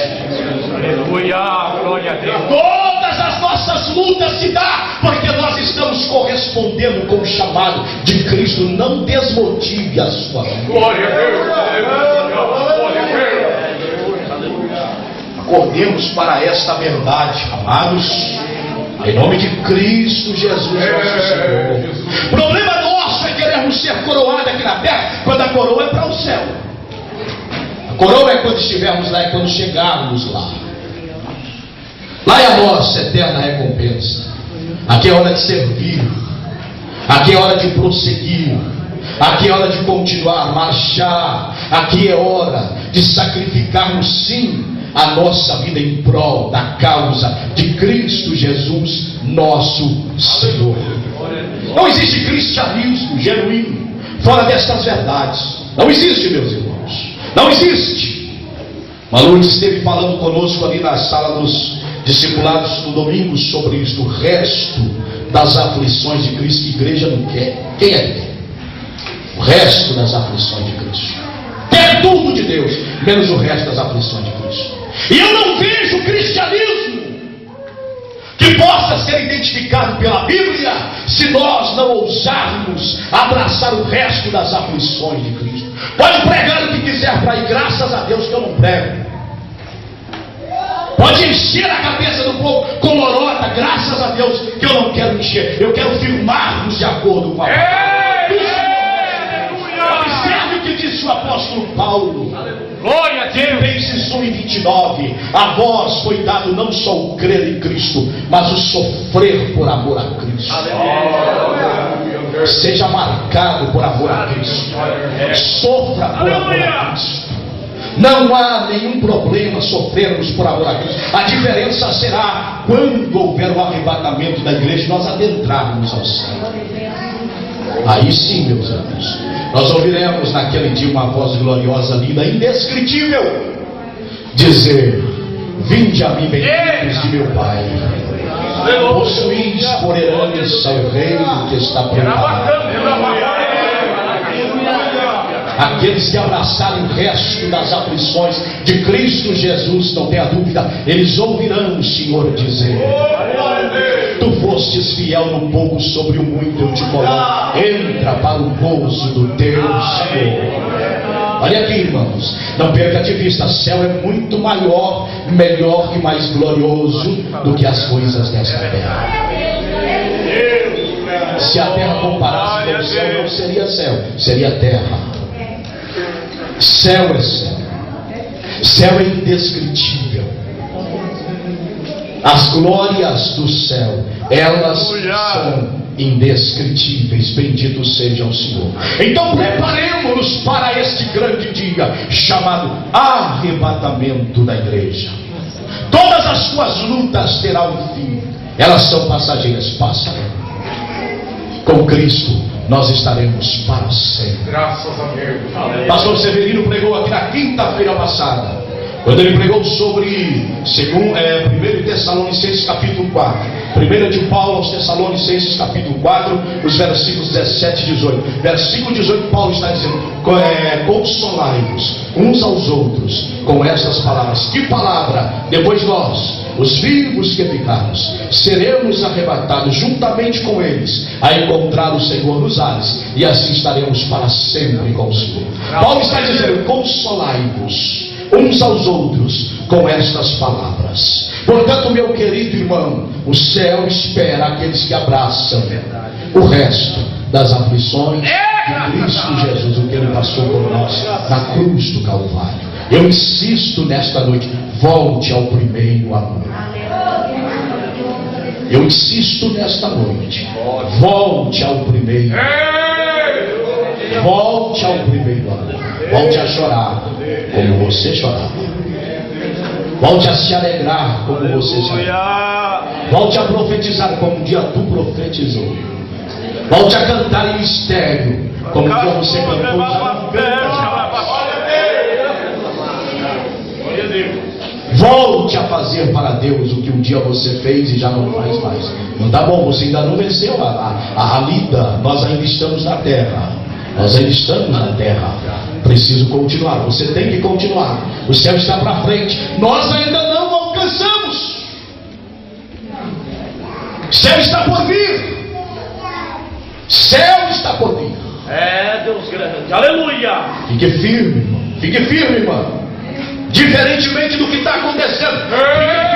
Aleluia. Glória a Deus. Todas as nossas lutas se dão porque nós estamos correspondendo com o chamado de Cristo. Não desmotive a sua vida. Glória a Deus. Glória a Deus. Acordemos para esta verdade, amados, em nome de Cristo Jesus, nosso Senhor. O problema nosso é querermos ser coroados aqui na terra, quando a coroa é para o céu. A coroa é quando estivermos lá, é quando chegarmos lá. Lá é a nossa eterna recompensa. Aqui é hora de servir. Aqui é hora de prosseguir. Aqui é hora de continuar, marchar. Aqui é hora de sacrificarmos sim a nossa vida em prol da causa de Cristo Jesus, nosso Senhor. Não existe cristianismo genuíno fora destas verdades. Não existe, meus irmãos. Não existe. Malude esteve falando conosco ali na sala dos discipulados no domingo sobre isso, o resto das aflições de Cristo que a igreja não quer. Quem é que quer? O resto das aflições de Cristo. Quer tudo de Deus, menos o resto das aflições de Cristo. E eu não vejo cristianismo que possa ser identificado pela Bíblia se nós não ousarmos abraçar o resto das aflições de Cristo. Pode pregar o que quiser para ir, graças a Deus que eu não prego. Pode encher a cabeça do povo com lorota, graças a Deus que eu não quero encher. Eu quero firmar-nos de acordo com a palavra. Observe o que disse o apóstolo Paulo. Glória a Deus. Filipenses 1:29. A vós foi dado não só o crer em Cristo, mas o sofrer por amor a Cristo. Seja marcado por amor a Cristo. Sofra por amor a Cristo. Não há nenhum problema sofrermos por amor a Cristo. A diferença será quando houver o arrebatamento da igreja, nós adentrarmos ao céu. Aí sim, meus amigos, nós ouviremos naquele dia uma voz gloriosa, linda, indescritível, dizer: vinde a mim, benditos de meu Pai, possuís por herança o reino que está preparado. Aqueles que abraçarem o resto das aflições de Cristo Jesus, não tenha dúvida, eles ouvirão o Senhor dizer: tu fostes fiel no pouco, sobre o muito eu te coloco, entra para o gozo do teu Senhor. Olha aqui, irmãos, não perca de vista, o céu é muito maior, melhor e mais glorioso do que as coisas desta terra. Se a terra comparasse com o céu, não seria céu, seria terra. Céu é céu. Céu é indescritível. As glórias do céu, elas são indescritíveis. Bendito seja o Senhor. Então preparemos-nos para este grande dia chamado arrebatamento da igreja. Todas as suas lutas terão um fim. Elas são passageiras, passam. Com Cristo nós estaremos para sempre. Graças a Deus. Pastor Severino pregou aqui na quinta-feira passada, quando ele pregou sobre 1 Tessalonicenses capítulo 4. 1 de Paulo aos Tessalonicenses capítulo 4, os versículos 17 e 18. Versículo 18, Paulo está dizendo: consolai-vos uns aos outros com estas palavras. Que palavra? Depois nós, os vivos que ficarmos, seremos arrebatados juntamente com eles a encontrar o Senhor nos ares, e assim estaremos para sempre com o Senhor. Paulo está dizendo: consolai-vos uns aos outros com estas palavras. Portanto, meu querido irmão, o céu espera aqueles que abraçam o resto das aflições de Cristo Jesus, o que Ele passou por nós na cruz do Calvário. Eu insisto nesta noite: volte ao primeiro amor. Eu insisto nesta noite: volte ao primeiro amor. Volte ao primeiro amor. Volte a chorar como você chorava. Volte a se alegrar como você se alegrava. Volte a profetizar como um dia tu profetizou. Volte a cantar em mistério, como você cantou já. Volte a fazer para Deus o que um dia você fez e já não faz mais. Não tá bom, você ainda não venceu a lida. Nós ainda estamos na terra. Nós ainda estamos na terra. Preciso continuar. Você tem que continuar. O céu está para frente. Nós ainda não alcançamos. O céu está por vir. Céu está por vir. É, Deus grande. Aleluia. Fique firme, irmão. Fique firme, irmão. Diferentemente do que está acontecendo. Fique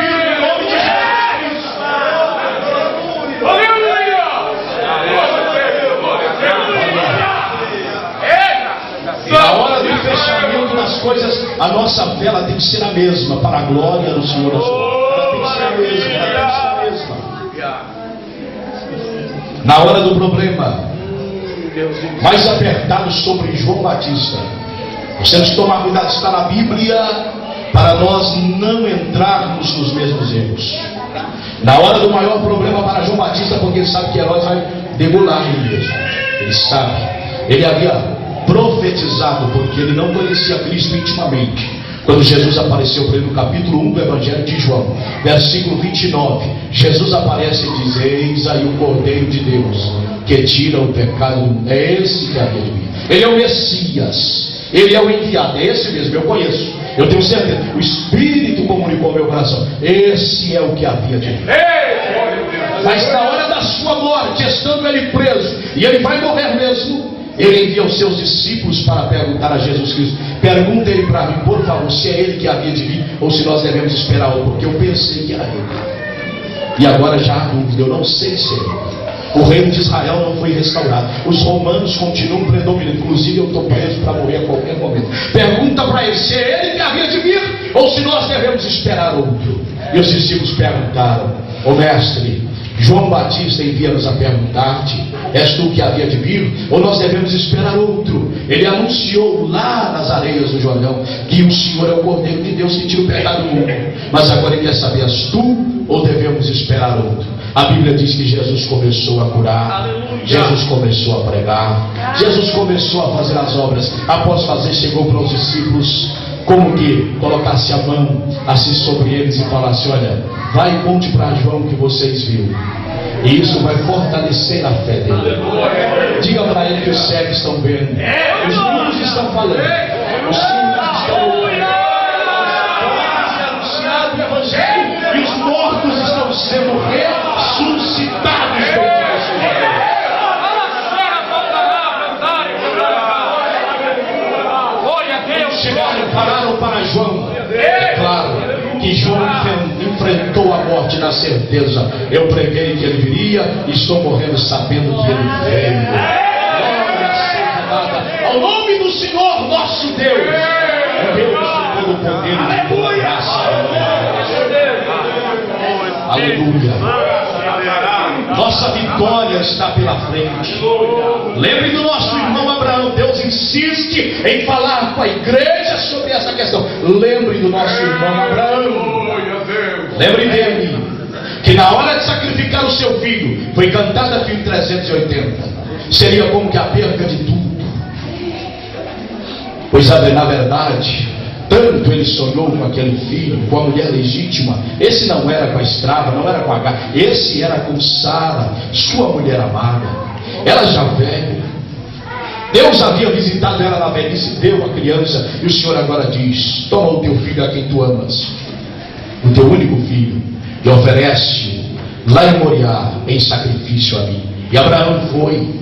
firme em nome de Jesus. Aleluia. E na hora do fechamento das coisas, a nossa vela tem que ser a mesma, para a glória do Senhor. Ela tem que ser a mesma, ela tem que ser a mesma. Na hora do problema, mais apertado sobre João Batista. Nós temos que tomar cuidado, está na Bíblia, para nós não entrarmos nos mesmos erros. Na hora do maior problema para João Batista, porque ele sabe que Herodes vai degolar ele mesmo. Ele sabe. Ele havia profetizado, porque ele não conhecia Cristo intimamente. Quando Jesus apareceu para ele no capítulo 1 do Evangelho de João, versículo 29, Jesus aparece e diz: eis aí o Cordeiro de Deus, que tira o pecado. É esse que havia de vir. Ele é o Messias. Ele é o enviado, é esse mesmo, eu conheço, eu tenho certeza. O Espírito comunicou ao meu coração. Esse é o que havia de vir. Mas na hora da sua morte, estando ele preso, e ele vai morrer mesmo, ele envia os seus discípulos para perguntar a Jesus Cristo: pergunta ele para mim, por favor, se é ele que havia de vir, ou se nós devemos esperar outro, porque eu pensei que era ele. E agora já há dúvida, eu não sei se é ele. O reino de Israel não foi restaurado. Os romanos continuam predominando. Inclusive eu estou preso para morrer a qualquer momento. Pergunta para ele se é ele que havia de vir, ou se nós devemos esperar outro. E os discípulos perguntaram: ô mestre, João Batista envia-nos a perguntar-te: és tu que havia de vir, ou nós devemos esperar outro? Ele anunciou lá nas areias do Jordão que o Senhor é o Cordeiro de Deus que tira o pecado do mundo. Mas agora ele quer saber: és tu ou devemos esperar outro? A Bíblia diz que Jesus começou a curar. Aleluia. Jesus começou a pregar. Jesus começou a fazer as obras. Após fazer, chegou para os discípulos, como que colocasse a mão assim sobre eles e falasse: olha, vai e conte para João o que vocês viram. E isso vai fortalecer a fé dele. Diga para ele que os cegos estão vendo, os mudos estão falando, os surdos estão ouvindo, anunciado o Evangelho, e os mortos estão sendo ressuscitados. Chegaram, pararam para João. É claro que João enfrentou a morte na certeza: eu preguei que ele viria e estou morrendo sabendo que ele veio. Glória seja dada ao nome do Senhor nosso Deus, o Deus de todo o poder e de toda graça. Aleluia. Nossa vitória está pela frente. Lembre do nosso irmão Abraão. Deus insiste em falar com a igreja sobre essa questão. Lembre do nosso irmão Abraão. Lembre dele, que na hora de sacrificar o seu filho, foi cantada filho 380. Seria como que a perca de tudo. Pois na verdade, tanto ele sonhou com aquele filho, com a mulher legítima. Esse não era com a escrava, não era com a Agar. Esse era com Sara, sua mulher amada. Ela já velha. Deus havia visitado ela na velhice, deu a criança. E o Senhor agora diz: toma o teu filho a quem tu amas, o teu único filho, e oferece lá em Moriá em sacrifício a mim. E Abraão foi,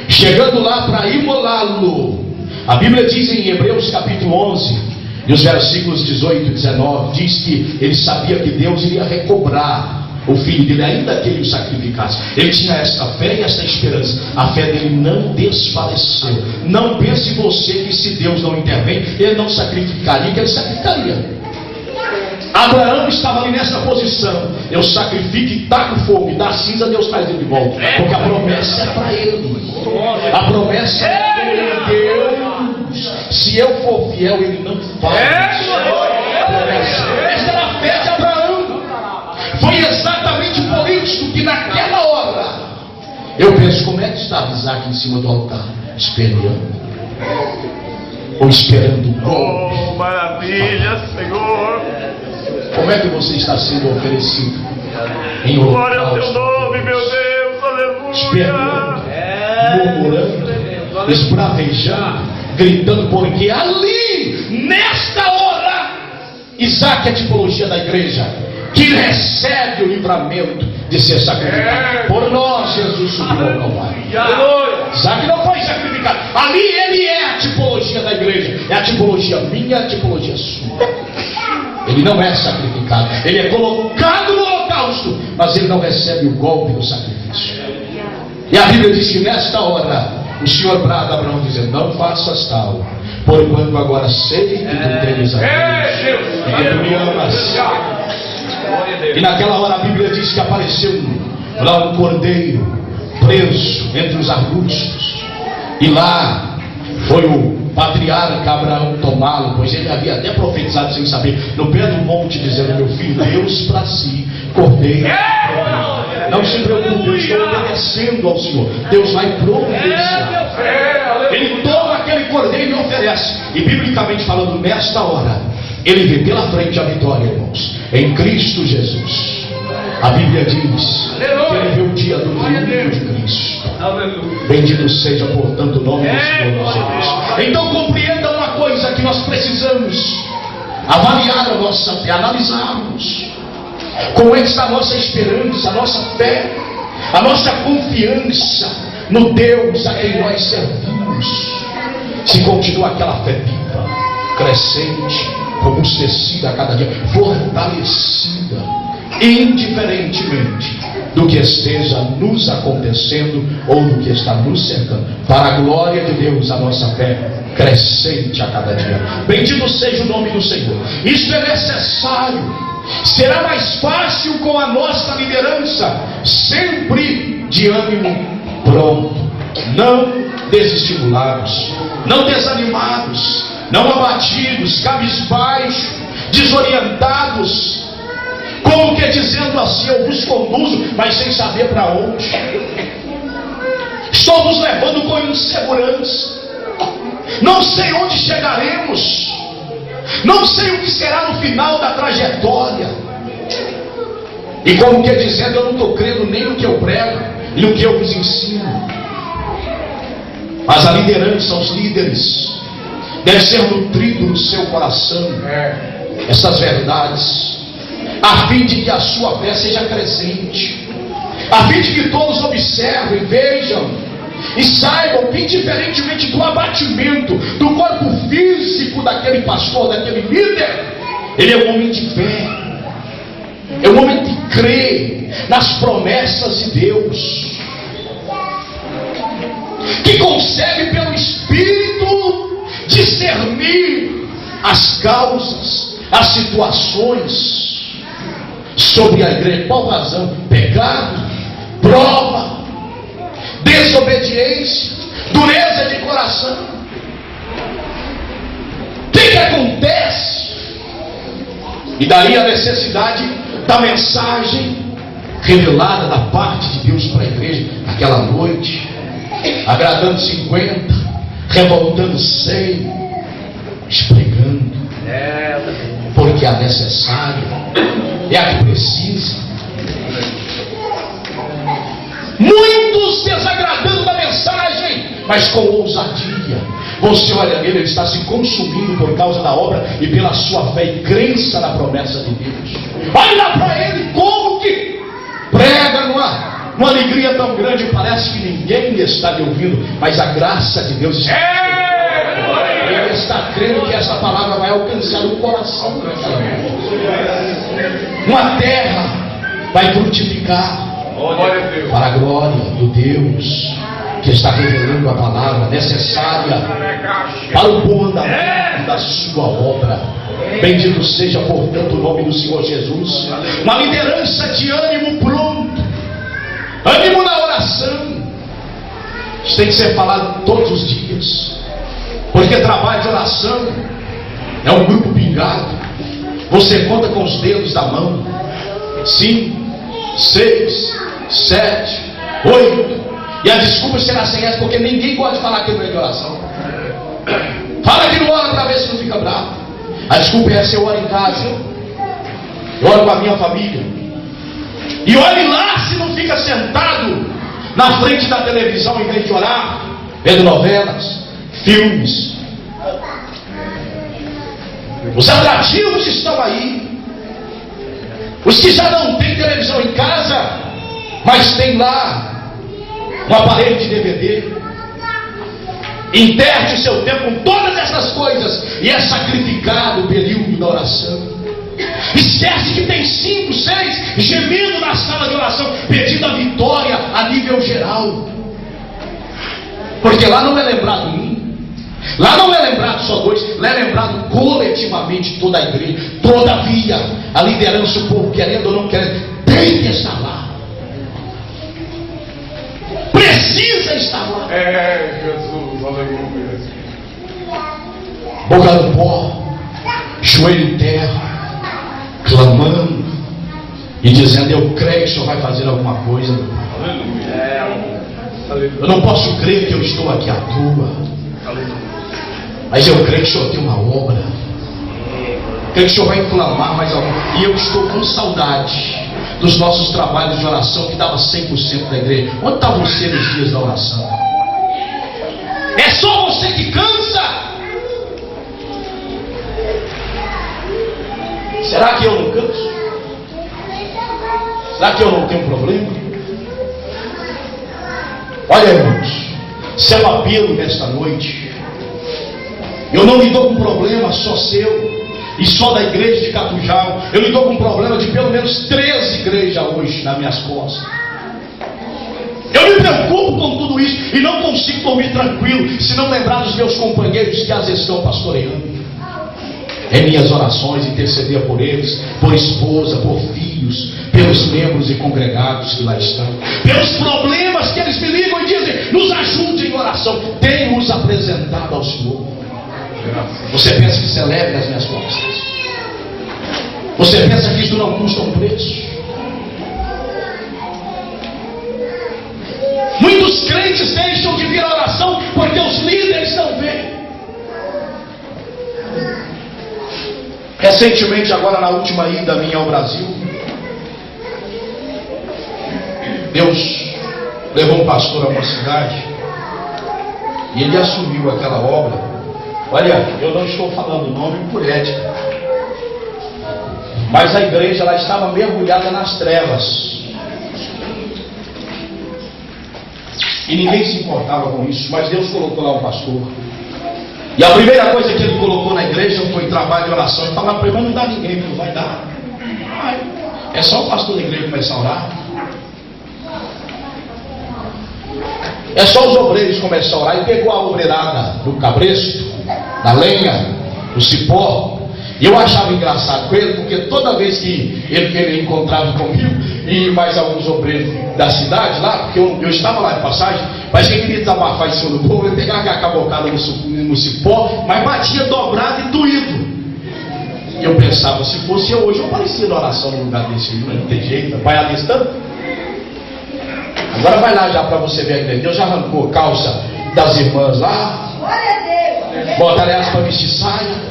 chegando lá para imolá-lo. A Bíblia diz em Hebreus capítulo 11 e os versículos 18 e 19, diz que ele sabia que Deus iria recobrar o filho dele, ainda que ele o sacrificasse. Ele tinha esta fé e esta esperança. A fé dele não desfaleceu. Não pense você que se Deus não intervém, ele não sacrificaria, que ele sacrificaria. Abraão estava ali nessa posição: eu sacrifico e taco fogo, e da cinza Deus traz ele de volta, porque a promessa é para ele. A promessa é para Deus. Se eu for fiel, ele não faz. Essa era a fé de Abraão. Foi exatamente por isso que naquela hora Eu penso, como é que estava Isaac em cima do altar? Esperando. Ou esperando o golpe? Oh, maravilha, Senhor. Como é que você está sendo oferecido em Glória ao teu holocausto? nome, meu Deus. Aleluia. Esperando, murmurando, esbravejando, gritando, porque ali, nesta hora, Isaac é a tipologia da igreja, que recebe o livramento de ser sacrificado. Por nós, Jesus subiu ao Calvário. Isaac não foi sacrificado. Ali ele é a tipologia da igreja. É a tipologia minha, a tipologia sua. Ele não é sacrificado. Ele é colocado no holocausto, mas ele não recebe o golpe do sacrifício. E a Bíblia diz que nesta hora o Senhor brada a Abraão dizendo: não faças tal, porquanto agora sei que tu temes a Deus e que tu me amas. E naquela hora a Bíblia diz que apareceu lá um cordeiro preso entre os arbustos, e lá foi o patriarca Abraão tomá-lo, pois ele havia até profetizado sem saber, no pé do monte, dizendo: meu filho, Deus para si, cordeiro. Não se preocupe, eu estou obedecendo ao Senhor. Deus vai providenciar. Ele toma aquele cordeiro e oferece. E biblicamente falando, nesta hora, ele vê pela frente a vitória, irmãos, em Cristo Jesus. A Bíblia diz que ele vê o dia do triunfo de Cristo. Bendito seja, portanto, o nome do Senhor nosso Deus. Então compreenda uma coisa que nós precisamos avaliar a nossa fé, analisarmos. Como é que está a nossa esperança, a nossa fé, a nossa confiança no Deus a quem nós servimos? Se continua aquela fé viva, crescente, robustecida a cada dia, fortalecida, indiferentemente do que esteja nos acontecendo ou do que está nos cercando, para a glória de Deus, a nossa fé crescente a cada dia. Bendito seja o nome do Senhor. Isto é necessário. Será mais fácil com a nossa liderança, sempre de ânimo pronto, não desestimulados, não desanimados, não abatidos, cabisbaixos, desorientados, como que dizendo assim: eu vos conduzo, mas sem saber para onde. Estou nos levando com insegurança, não sei onde chegaremos, não sei o que será no final da trajetória. E como que dizendo, eu não estou crendo nem no que eu prego e no que eu vos ensino. Mas a liderança, os líderes, deve ser nutrido no seu coração essas verdades, a fim de que a sua fé seja crescente, a fim de que todos observem, vejam e saibam que, indiferentemente do abatimento do corpo físico daquele pastor, daquele líder, ele é um homem de fé, é um homem que crê nas promessas de Deus, que consegue pelo Espírito discernir as causas, as situações sobre a igreja. Qual razão? Pecado, prova, desobediência, dureza de coração. O que acontece? E daí a necessidade da mensagem revelada da parte de Deus para a igreja naquela noite, agradando 50, revoltando 100, esfregando, porque a necessária é a que precisa. Muitos desagradando da mensagem, mas com ousadia. Você olha nele, ele está se consumindo por causa da obra e pela sua fé e crença na promessa de Deus. Olha para ele como que prega numa alegria tão grande, parece que ninguém está lhe ouvindo, mas a graça de Deus ele está crendo que essa palavra vai alcançar o coração daquela mulher. Uma terra vai frutificar para a glória do Deus que está revelando a palavra necessária para o bom andamento da sua obra. Bendito seja, portanto, o nome do Senhor Jesus. Uma liderança de ânimo pronto, ânimo na oração. Isso tem que ser falado todos os dias, porque trabalho de oração é um grupo pingado. Você conta com os dedos da mão. 5, 6, 7, 8. E a desculpa será sem essa, porque ninguém pode falar que não é de oração. Fala que não ora para ver se não fica bravo. A desculpa é essa: eu oro em casa, eu oro com a minha família. E olhe lá se não fica sentado na frente da televisão em vez de orar, vendo novelas, filmes. Os atrativos estão aí. Os que já não têm televisão em casa, mas tem lá um aparelho de DVD. Interte o seu tempo com todas essas coisas e é sacrificado o período da oração. Esquece que tem 5, 6 gemendo na sala de oração, pedindo a vitória a nível geral. Porque lá não é lembrado um, lá não é lembrado só 2, lá é lembrado coletivamente toda a igreja. Todavia, a liderança, o povo, querendo ou não querendo, tem que estar lá. Precisa estar lá. Jesus, aleluia. Boca no pó, joelho em terra, clamando e dizendo: eu creio que o Senhor vai fazer alguma coisa, meu Pai. Eu não posso crer que eu estou aqui à toa, mas eu creio que o Senhor tem uma obra. Creio que o Senhor vai clamar mais alguma. E eu estou com saudade dos nossos trabalhos de oração, que dava 100% da igreja. Onde está você nos dias da oração? É só você que cansa? Será que eu não canso? Será que eu não tenho problema? Olha, irmãos, se é um apelo nesta noite, eu não lido com problema só seu e só da igreja de Catujal. Eu lido com problema de pelo menos 13 igrejas hoje nas minhas costas. Eu me preocupo com tudo isso e não consigo dormir tranquilo se não lembrar dos meus companheiros que as estão pastoreando. Em minhas orações, interceder por eles, por esposa, por filhos, pelos membros e congregados que lá estão, pelos problemas que eles me ligam e dizem: nos ajude em oração. Tenho-os apresentado ao Senhor. Você pensa que isso é leve nas minhas costas? Você pensa que isso não custa um preço? Muitos crentes deixam de vir à oração porque os líderes não vêm. Recentemente, agora na última ida minha ao Brasil, Deus levou um pastor a uma cidade e ele assumiu aquela obra. Olha, eu não estou falando o nome por ética, mas a igreja ela estava mergulhada nas trevas e ninguém se importava com isso. Mas Deus colocou lá um pastor, e a primeira coisa que ele colocou na igreja foi trabalho de oração. Ele falava para ele: mas não dá ninguém, não vai dar. É só o pastor da igreja começar a orar. É só os obreiros começar a orar. E pegou a obreirada do cabresto, da lenha, do cipó. E eu achava engraçado com ele, porque toda vez que ele encontrava comigo e mais alguns obreiros da cidade lá, porque eu estava lá de passagem, mas que ele queria desabafar em cima do povo, ele pegava aquela cabocada no cipó, mas batia dobrado e doído. E eu pensava: se fosse eu hoje, eu aparecia na oração no lugar desse, não tem jeito, vai alistando. Agora vai lá já para você ver a igreja. Deus já arrancou a calça das irmãs lá, bota elas para vestir saia.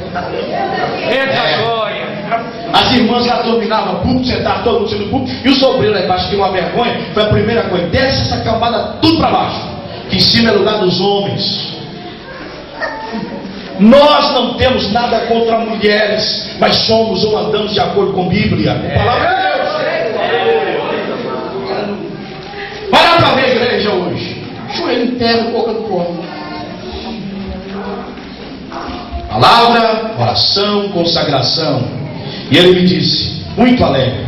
As irmãs lá dominavam o púlpito, sentavam todo mundo no púlpito, e os obreiros lá embaixo tinham uma vergonha. Foi a primeira coisa: desce essa cambada tudo para baixo, que em cima é lugar dos homens. Nós não temos nada contra mulheres, mas somos ou andamos de acordo com a Bíblia, a palavra de Deus. Vai lá para ver a igreja hoje, joelho em terra, boca no pó. Palavra, oração, consagração. E ele me disse, muito alegre,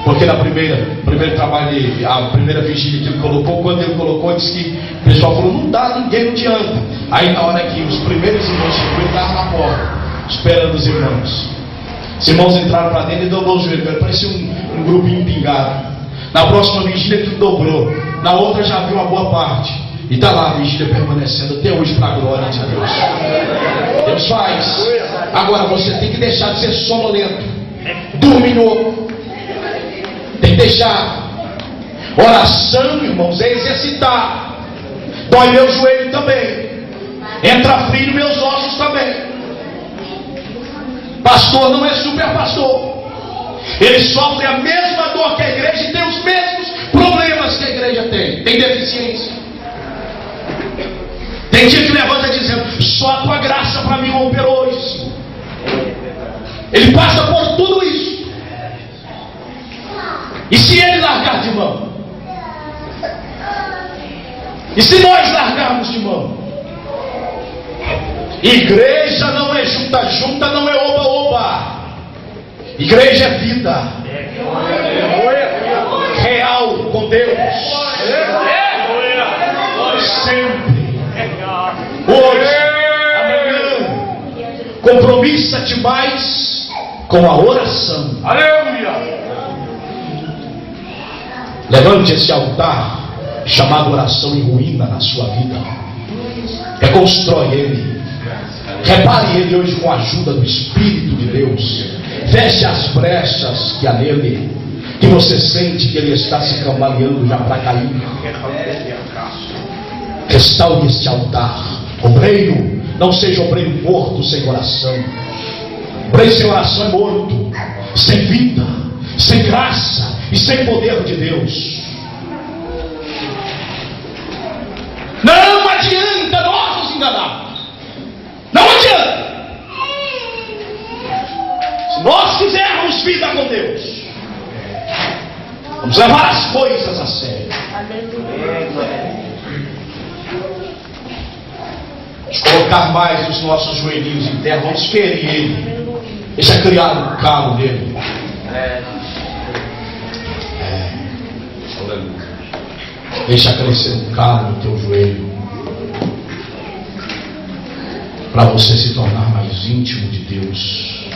porque na primeiro trabalho dele, a primeira vigília que ele colocou, quando ele colocou, ele disse que o pessoal falou: não dá, ninguém não adianta. Aí na hora que os primeiros irmãos chegou, ele estava na porta, esperando os irmãos. Os irmãos entraram para dentro e dobrou o joelho, parecia um grupinho pingado. Na próxima vigília ele dobrou, na outra já viu uma boa parte. E está lá a vigília permanecendo até hoje para a glória de Deus. Deus faz. Agora você tem que deixar de ser sonolento, dorminhoco. Tem que deixar. Oração, irmãos, é exercitar. Dói meu joelho também. Entra frio nos meus ossos também. Pastor não é super pastor. Ele sofre a mesma dor que a igreja e tem os mesmos problemas que a igreja tem. Tem deficiência. Tem dia que levanta dizendo: só a tua graça para mim romper hoje. Ele passa por tudo isso. E se ele largar de mão? E se nós largarmos de mão? Igreja não é junta, não é oba-oba. Igreja é vida real com Deus. Sempre. Hoje, amanhã, compromissa-te mais com a oração. Aleluia! Levante esse altar chamado oração em ruína na sua vida. Reconstrói ele. Repare ele hoje com a ajuda do Espírito de Deus. Feche as brechas que há nele, que você sente que ele está se cambaleando já para cair. Restaure este altar. Obreiro, não seja obreiro morto sem oração. Obreiro sem oração é morto, sem vida, sem graça e sem poder de Deus. Não adianta nós nos enganarmos. Não adianta. Se nós quisermos vida com Deus, vamos levar as coisas a sério. Vamos colocar mais os nossos joelhinhos em terra. Vamos ferir ele. Deixa criar um calo nele. Deixa crescer um calo no teu joelho, para você se tornar mais íntimo de Deus.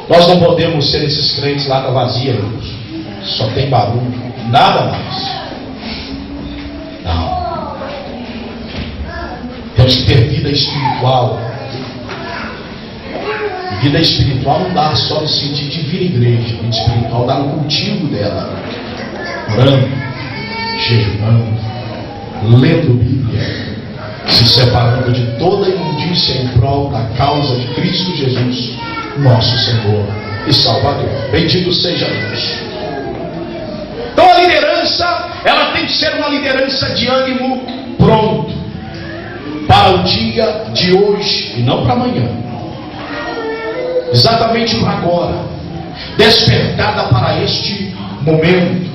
Nós não podemos ser esses crentes lata vazia, irmãos. Só tem barulho, nada mais. Não. Temos que ter vida espiritual. E vida espiritual não dá só no sentido de vir à igreja. Vida espiritual dá no cultivo dela. Orando, jejuando, lendo Bíblia, se separando de toda imundícia em prol da causa de Cristo Jesus, nosso Senhor e Salvador. Bendito seja Deus. Então a liderança, ela tem que ser uma liderança de ânimo pronto para o dia de hoje e não para amanhã. Exatamente para agora. Despertada para este momento,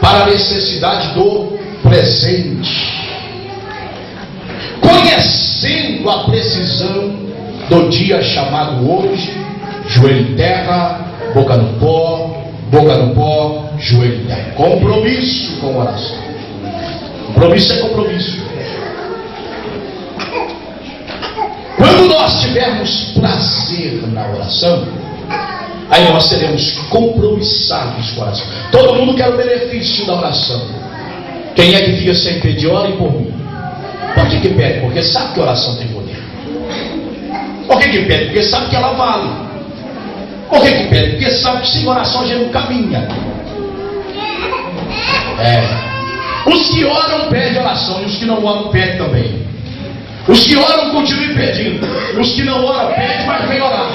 para a necessidade do presente, conhecendo a precisão do dia chamado hoje. Joelho em terra, boca no pó, joelho em terra. Compromisso com oração. Compromisso é compromisso. Quando nós tivermos prazer na oração, aí nós seremos compromissados com a oração. Todo mundo quer o benefício da oração. Quem é que fica sem pedir? Ore por mim. Por que pede? Porque sabe que a oração tem poder. Por que pede? Porque sabe que ela vale. Por que pede? Porque sabe que sem oração a gente não caminha. Os que oram pedem oração, e os que não oram pedem também. Os que oram continuem pedindo. Os que não oram pedem, mas vem orar.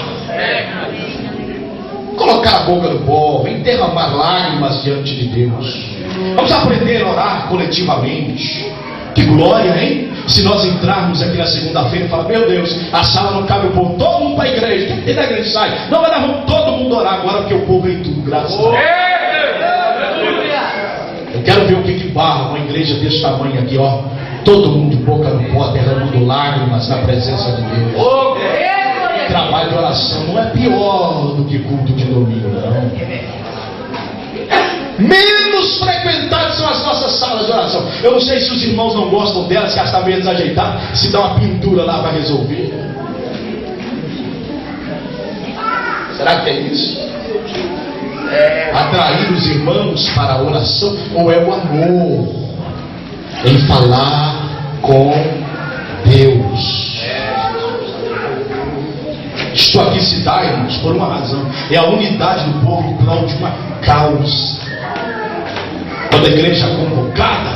Colocar a boca no pó, vem derramar lágrimas diante de Deus. Vamos aprender a orar coletivamente. Que glória, hein? Se nós entrarmos aqui na segunda-feira e falar: meu Deus, a sala não cabe o povo, todo mundo para a igreja. Quem tem na igreja sai? Não, mas nós vamos todo mundo orar agora, porque o povo vem tudo, graças a Deus. Eu quero ver o que barra uma igreja desse tamanho aqui, ó. Todo mundo boca no pó, derramando lágrimas na presença de Deus. Trabalho de oração não é pior do que culto de domingo, não. Menos frequentadas são as nossas salas de oração. Eu não sei se os irmãos não gostam delas, que elas estão meio desajeitadas, se dá uma pintura lá para resolver. Será que tem isso? Atrair os irmãos para a oração, ou é o amor em falar com Deus? Isto aqui se dá, irmãos, por uma razão. É a unidade do povo em prol de uma causa. toda a igreja convocada,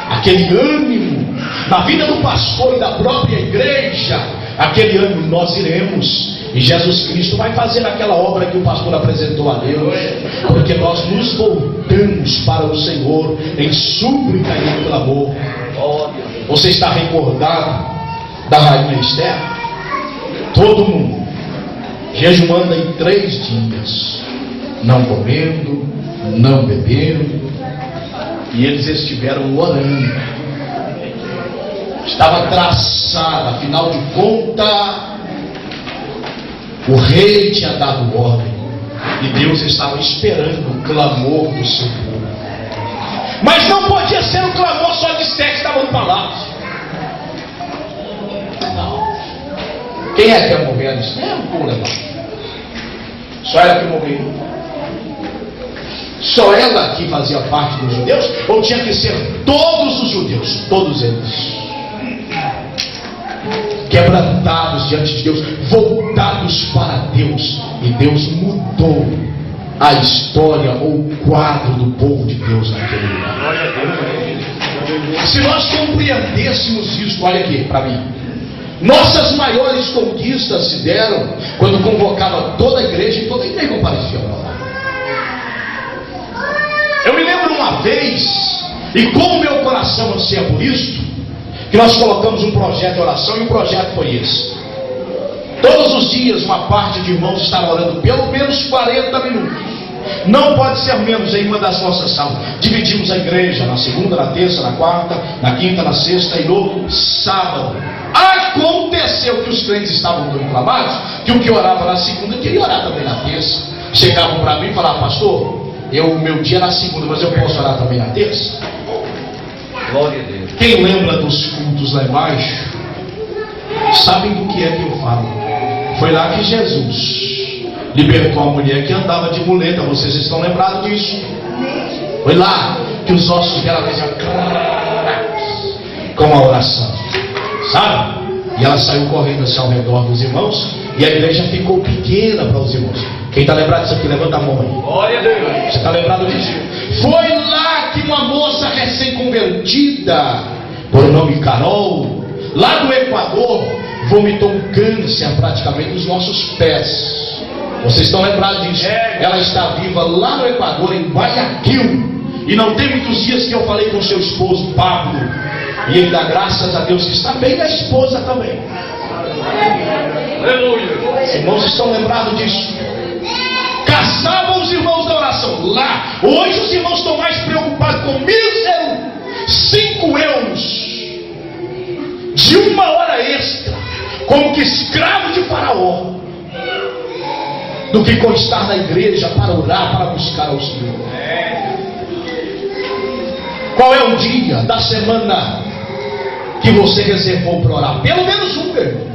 aquele ânimo na vida do pastor e da própria igreja, aquele ânimo nós iremos. E Jesus Cristo vai fazer aquela obra que o pastor apresentou a Deus, porque nós nos voltamos para o Senhor em súplica e em clamor. Você está recordado da rainha Esther? Todo mundo jejuando em 3 dias, não comendo, não bebendo, e eles estiveram orando. Estava traçada, afinal de contas, o rei tinha dado ordem e Deus estava esperando o clamor do seu povo. Mas não podia ser um clamor só de Esther que estava no palácio. Não. Quem é que ia morrer? Não, pô, legal. Só ela que morreu. Só ela que fazia parte dos judeus? Ou tinha que ser todos os judeus? Todos eles. Quebrantados diante de Deus, voltados para Deus, e Deus mudou a história ou o quadro do povo de Deus naquele lugar. Se nós compreendêssemos isso, olha aqui para mim, nossas maiores conquistas se deram quando convocava toda a igreja e toda a igreja comparecia para lá. Eu me lembro uma vez, e como meu coração anseia por isso, que nós colocamos um projeto de oração, e o projeto foi esse: todos os dias uma parte de irmãos estará orando pelo menos 40 minutos, não pode ser menos, em uma das nossas salas. Dividimos a igreja na segunda, na terça, na quarta, na quinta, na sexta e no sábado. Aconteceu que os crentes estavam tão inflamados que o que orava na segunda queria orar também na terça. Chegavam para mim e falavam: pastor, meu dia é na segunda, mas eu posso orar também na terça? Glória a Deus. Quem lembra dos cultos lá embaixo, sabem do que é que eu falo. Foi lá que Jesus libertou a mulher que andava de muleta. Vocês estão lembrados disso? Foi lá que os ossos dela faziam com a oração, sabe? E ela saiu correndo assim ao redor dos irmãos, e a igreja ficou pequena para os irmãos. Quem está lembrado disso aqui, levanta a mão aí. Glória a Deus. Você está lembrado disso? Foi lá que uma moça recém-convertida, por nome Carol, lá do Equador, vomitou um câncer praticamente nos nossos pés. Vocês estão lembrados disso? Ela está viva lá no Equador, em Guayaquil. E não tem muitos dias que eu falei com seu esposo Pablo, e ele dá graças a Deus que está bem, e a esposa também. Aleluia. Os irmãos estão lembrados disso? Caçavam os irmãos da oração lá. Hoje os irmãos estão mais preocupados com mísero 5 euros de 1 hora extra, como que escravo de Faraó, do que com estar na igreja para orar, para buscar ao Senhor. Qual é o dia da semana que você reservou para orar? Pelo menos um, meu irmão.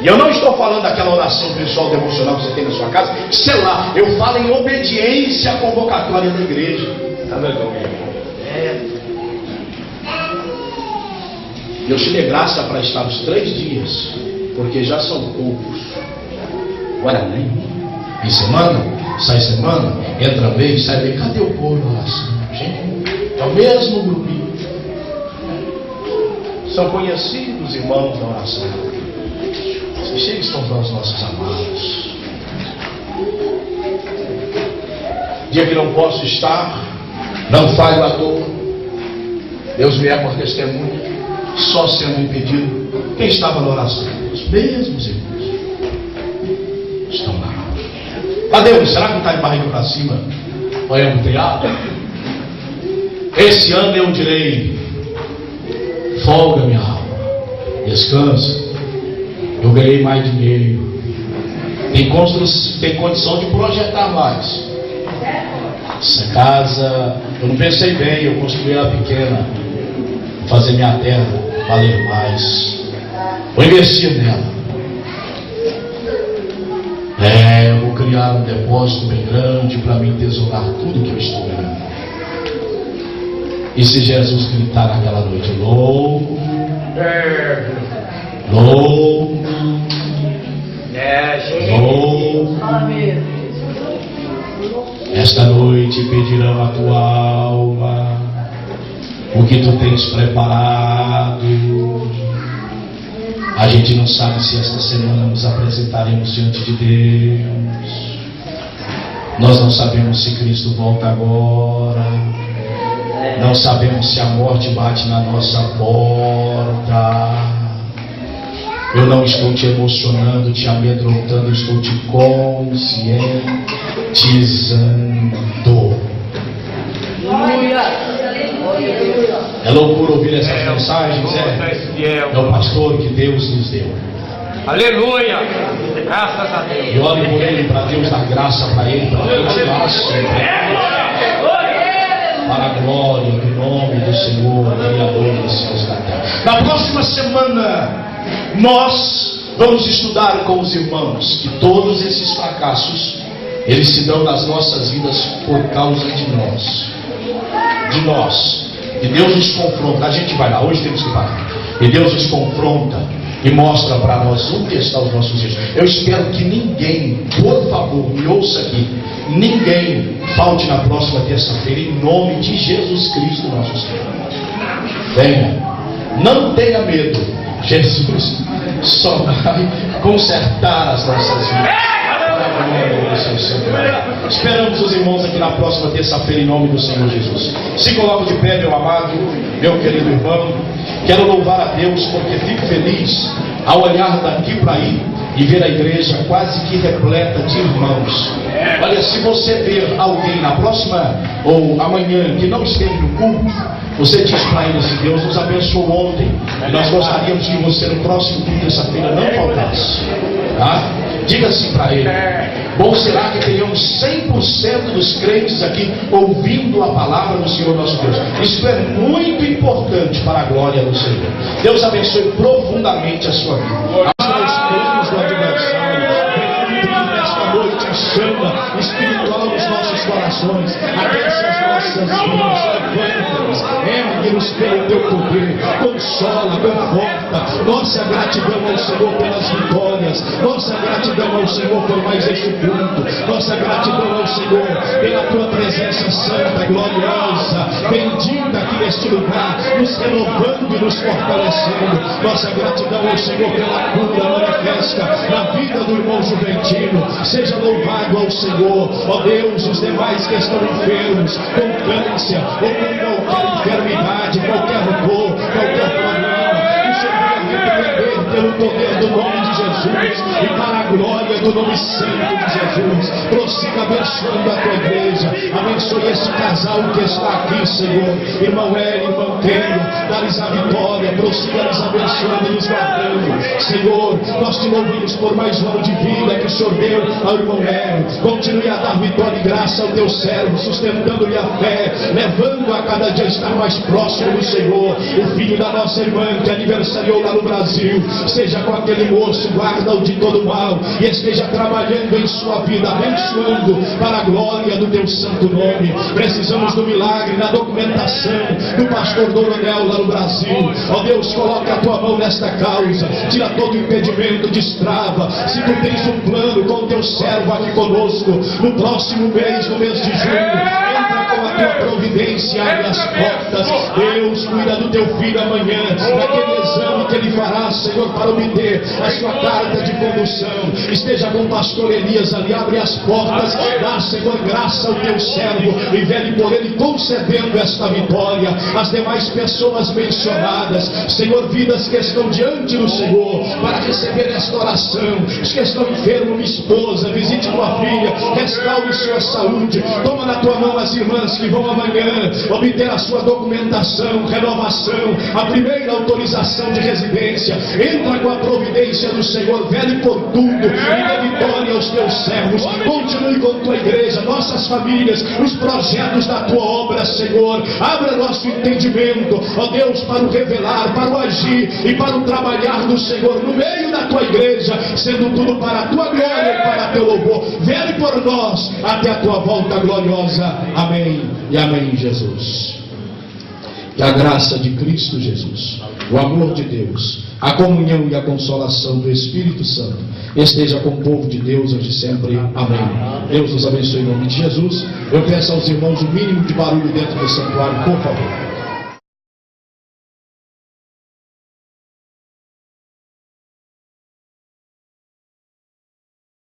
E eu não estou falando daquela oração pessoal devocional que você tem na sua casa, sei lá, eu falo em obediência à convocatória da igreja. Eu te dei graça para estar os 3 dias, porque já são poucos. Agora nem. Em semana, sai semana, entra vez, sai vez. Cadê o povo na oração? Gente, é o mesmo grupinho. São conhecidos irmãos da oração. Chega, estão para os nossos amados. Dia que não posso estar, não falho à toa. Deus me é por testemunho, só sendo impedido. Quem estava na oração? Os mesmos irmãos estão lá. Cadê Deus? Será que não está de barriga para cima? Olha no teatro. Esse ano eu direi: folga minha alma, descansa. Eu ganhei mais dinheiro, tem condição de projetar mais. Essa casa, eu não pensei bem, eu construí ela pequena, vou fazer minha terra valer mais, vou investir nela. Eu vou criar um depósito bem grande para mim tesourar tudo que eu estou ganhando. E se Jesus gritar naquela noite: louco, louco, louco, é Nesta noite pedirão a tua alma, o que tu tens preparado. A gente não sabe se esta semana nos apresentaremos diante de Deus. Nós não sabemos se Cristo volta agora. Não sabemos se a morte bate na nossa porta. Eu não estou te emocionando, te amedrontando, estou te conscientizando. É loucura ouvir essas mensagens, é o pastor que Deus nos deu. Aleluia! Graças a Deus. E olhe por ele, para Deus dar graça para ele, para Deus dar para a glória do nome do Senhor, Criador dos céus da terra. Na próxima semana, nós vamos estudar com os irmãos que todos esses fracassos, eles se dão nas nossas vidas por causa de nós. De nós. E Deus nos confronta. A gente vai lá, hoje temos que parar. E Deus nos confronta e mostra para nós onde estão os nossos erros. Eu espero que ninguém, por favor, me ouça aqui, ninguém falte na próxima terça-feira, em nome de Jesus Cristo nosso Senhor. Venha, não tenha medo, Jesus só vai consertar as nossas vidas. Esperamos os irmãos aqui na próxima terça-feira, em nome do Senhor Jesus. Se coloque de pé, meu amado, meu querido irmão. Quero louvar a Deus porque fico feliz ao olhar daqui para aí e ver a igreja quase que repleta de irmãos. Olha, se você ver alguém na próxima ou amanhã que não esteve no culto, você diz para ele assim: Deus nos abençoou ontem e nós gostaríamos que você no próximo culto, terça-feira, não faltasse. Tá? Diga assim para ele: bom será que tenhamos 100% dos crentes aqui ouvindo a palavra do Senhor nosso Deus. Isso é muito importante para a glória do Senhor. Deus abençoe profundamente a sua vida. Os planos do adversário, nesta noite a chama espiritual dos nossos corações, aquece as nossas vidas, levanta-nos, ergue-nos pelo teu poder, consola, conforta. Nossa gratidão ao Senhor pelas vitórias, nossa gratidão ao Senhor por mais este culto, nossa gratidão ao Senhor pela tua presença santa, gloriosa, bendita aqui neste lugar, nos renovando e nos fortalecendo. Nossa gratidão ao Senhor pela cura manifesta na vida do irmão Juventino. Seja louvado ao Senhor, ó Deus. Os demais que estão enfermos com câncer ou com qualquer enfermidade, qualquer dor, qualquer problema, o Senhor vai repreender pelo poder do nome de Jesus e para a glória do nome santo de Jesus. Prossiga abençoando a tua igreja, abençoe este casal que está aqui, Senhor, irmão Hélio, irmão Keio, dá-lhes a vitória, prossiga lhes abençoando e nos guardando. Senhor, nós te louvamos por mais um ano de vida que o Senhor deu ao irmão Hélio. Continue a dar vitória e graça ao teu servo, sustentando-lhe a fé, levando a cada dia a estar mais próximo do Senhor. O filho da nossa irmã que aniversariou lá no Brasil, seja com aquele moço, guarda-o de todo mal e esteja trabalhando em sua vida, abençoando para a glória do teu santo nome. Precisamos do milagre na documentação do pastor Doronel lá no Brasil. Ó Deus, coloca a tua mão nesta causa, tira todo o impedimento, destrava. Se tu tens um plano com o teu servo aqui conosco, no próximo mês, no mês de junho, entra com a tua providência, abre as portas. Deus, cuida do teu filho amanhã, naquele exame que ele fará, Senhor, para obter a sua carta de condução. Esteja com o pastor Elias ali, abre as portas, dá, Senhor, graça ao teu servo e vele por ele concedendo esta vitória. As demais pessoas mencionadas, Senhor, vidas que estão diante do Senhor para receber esta oração. Os que estão enfermos, minha esposa, visite tua filha, restaure sua saúde. Toma na tua mão as irmãs que vão amanhã obter a sua documentação, renovação, a primeira autorização de residência. Entra com a providência do Senhor, vele por tudo e dê vitória aos teus servos. Continue com tua igreja, nossas famílias, os projetos da tua obra, Senhor. Abra nosso entendimento, ó Deus, para o revelar, para o agir e para o trabalhar do Senhor no meio da tua igreja, sendo tudo para a tua glória e para teu louvor. Vele por nós até a tua volta gloriosa. Amém e amém, Jesus. Que a graça de Cristo Jesus, o amor de Deus, a comunhão e a consolação do Espírito Santo esteja com o povo de Deus hoje e sempre. Amém. Deus nos abençoe em nome de Jesus. Eu peço aos irmãos o mínimo de barulho dentro do santuário, por favor.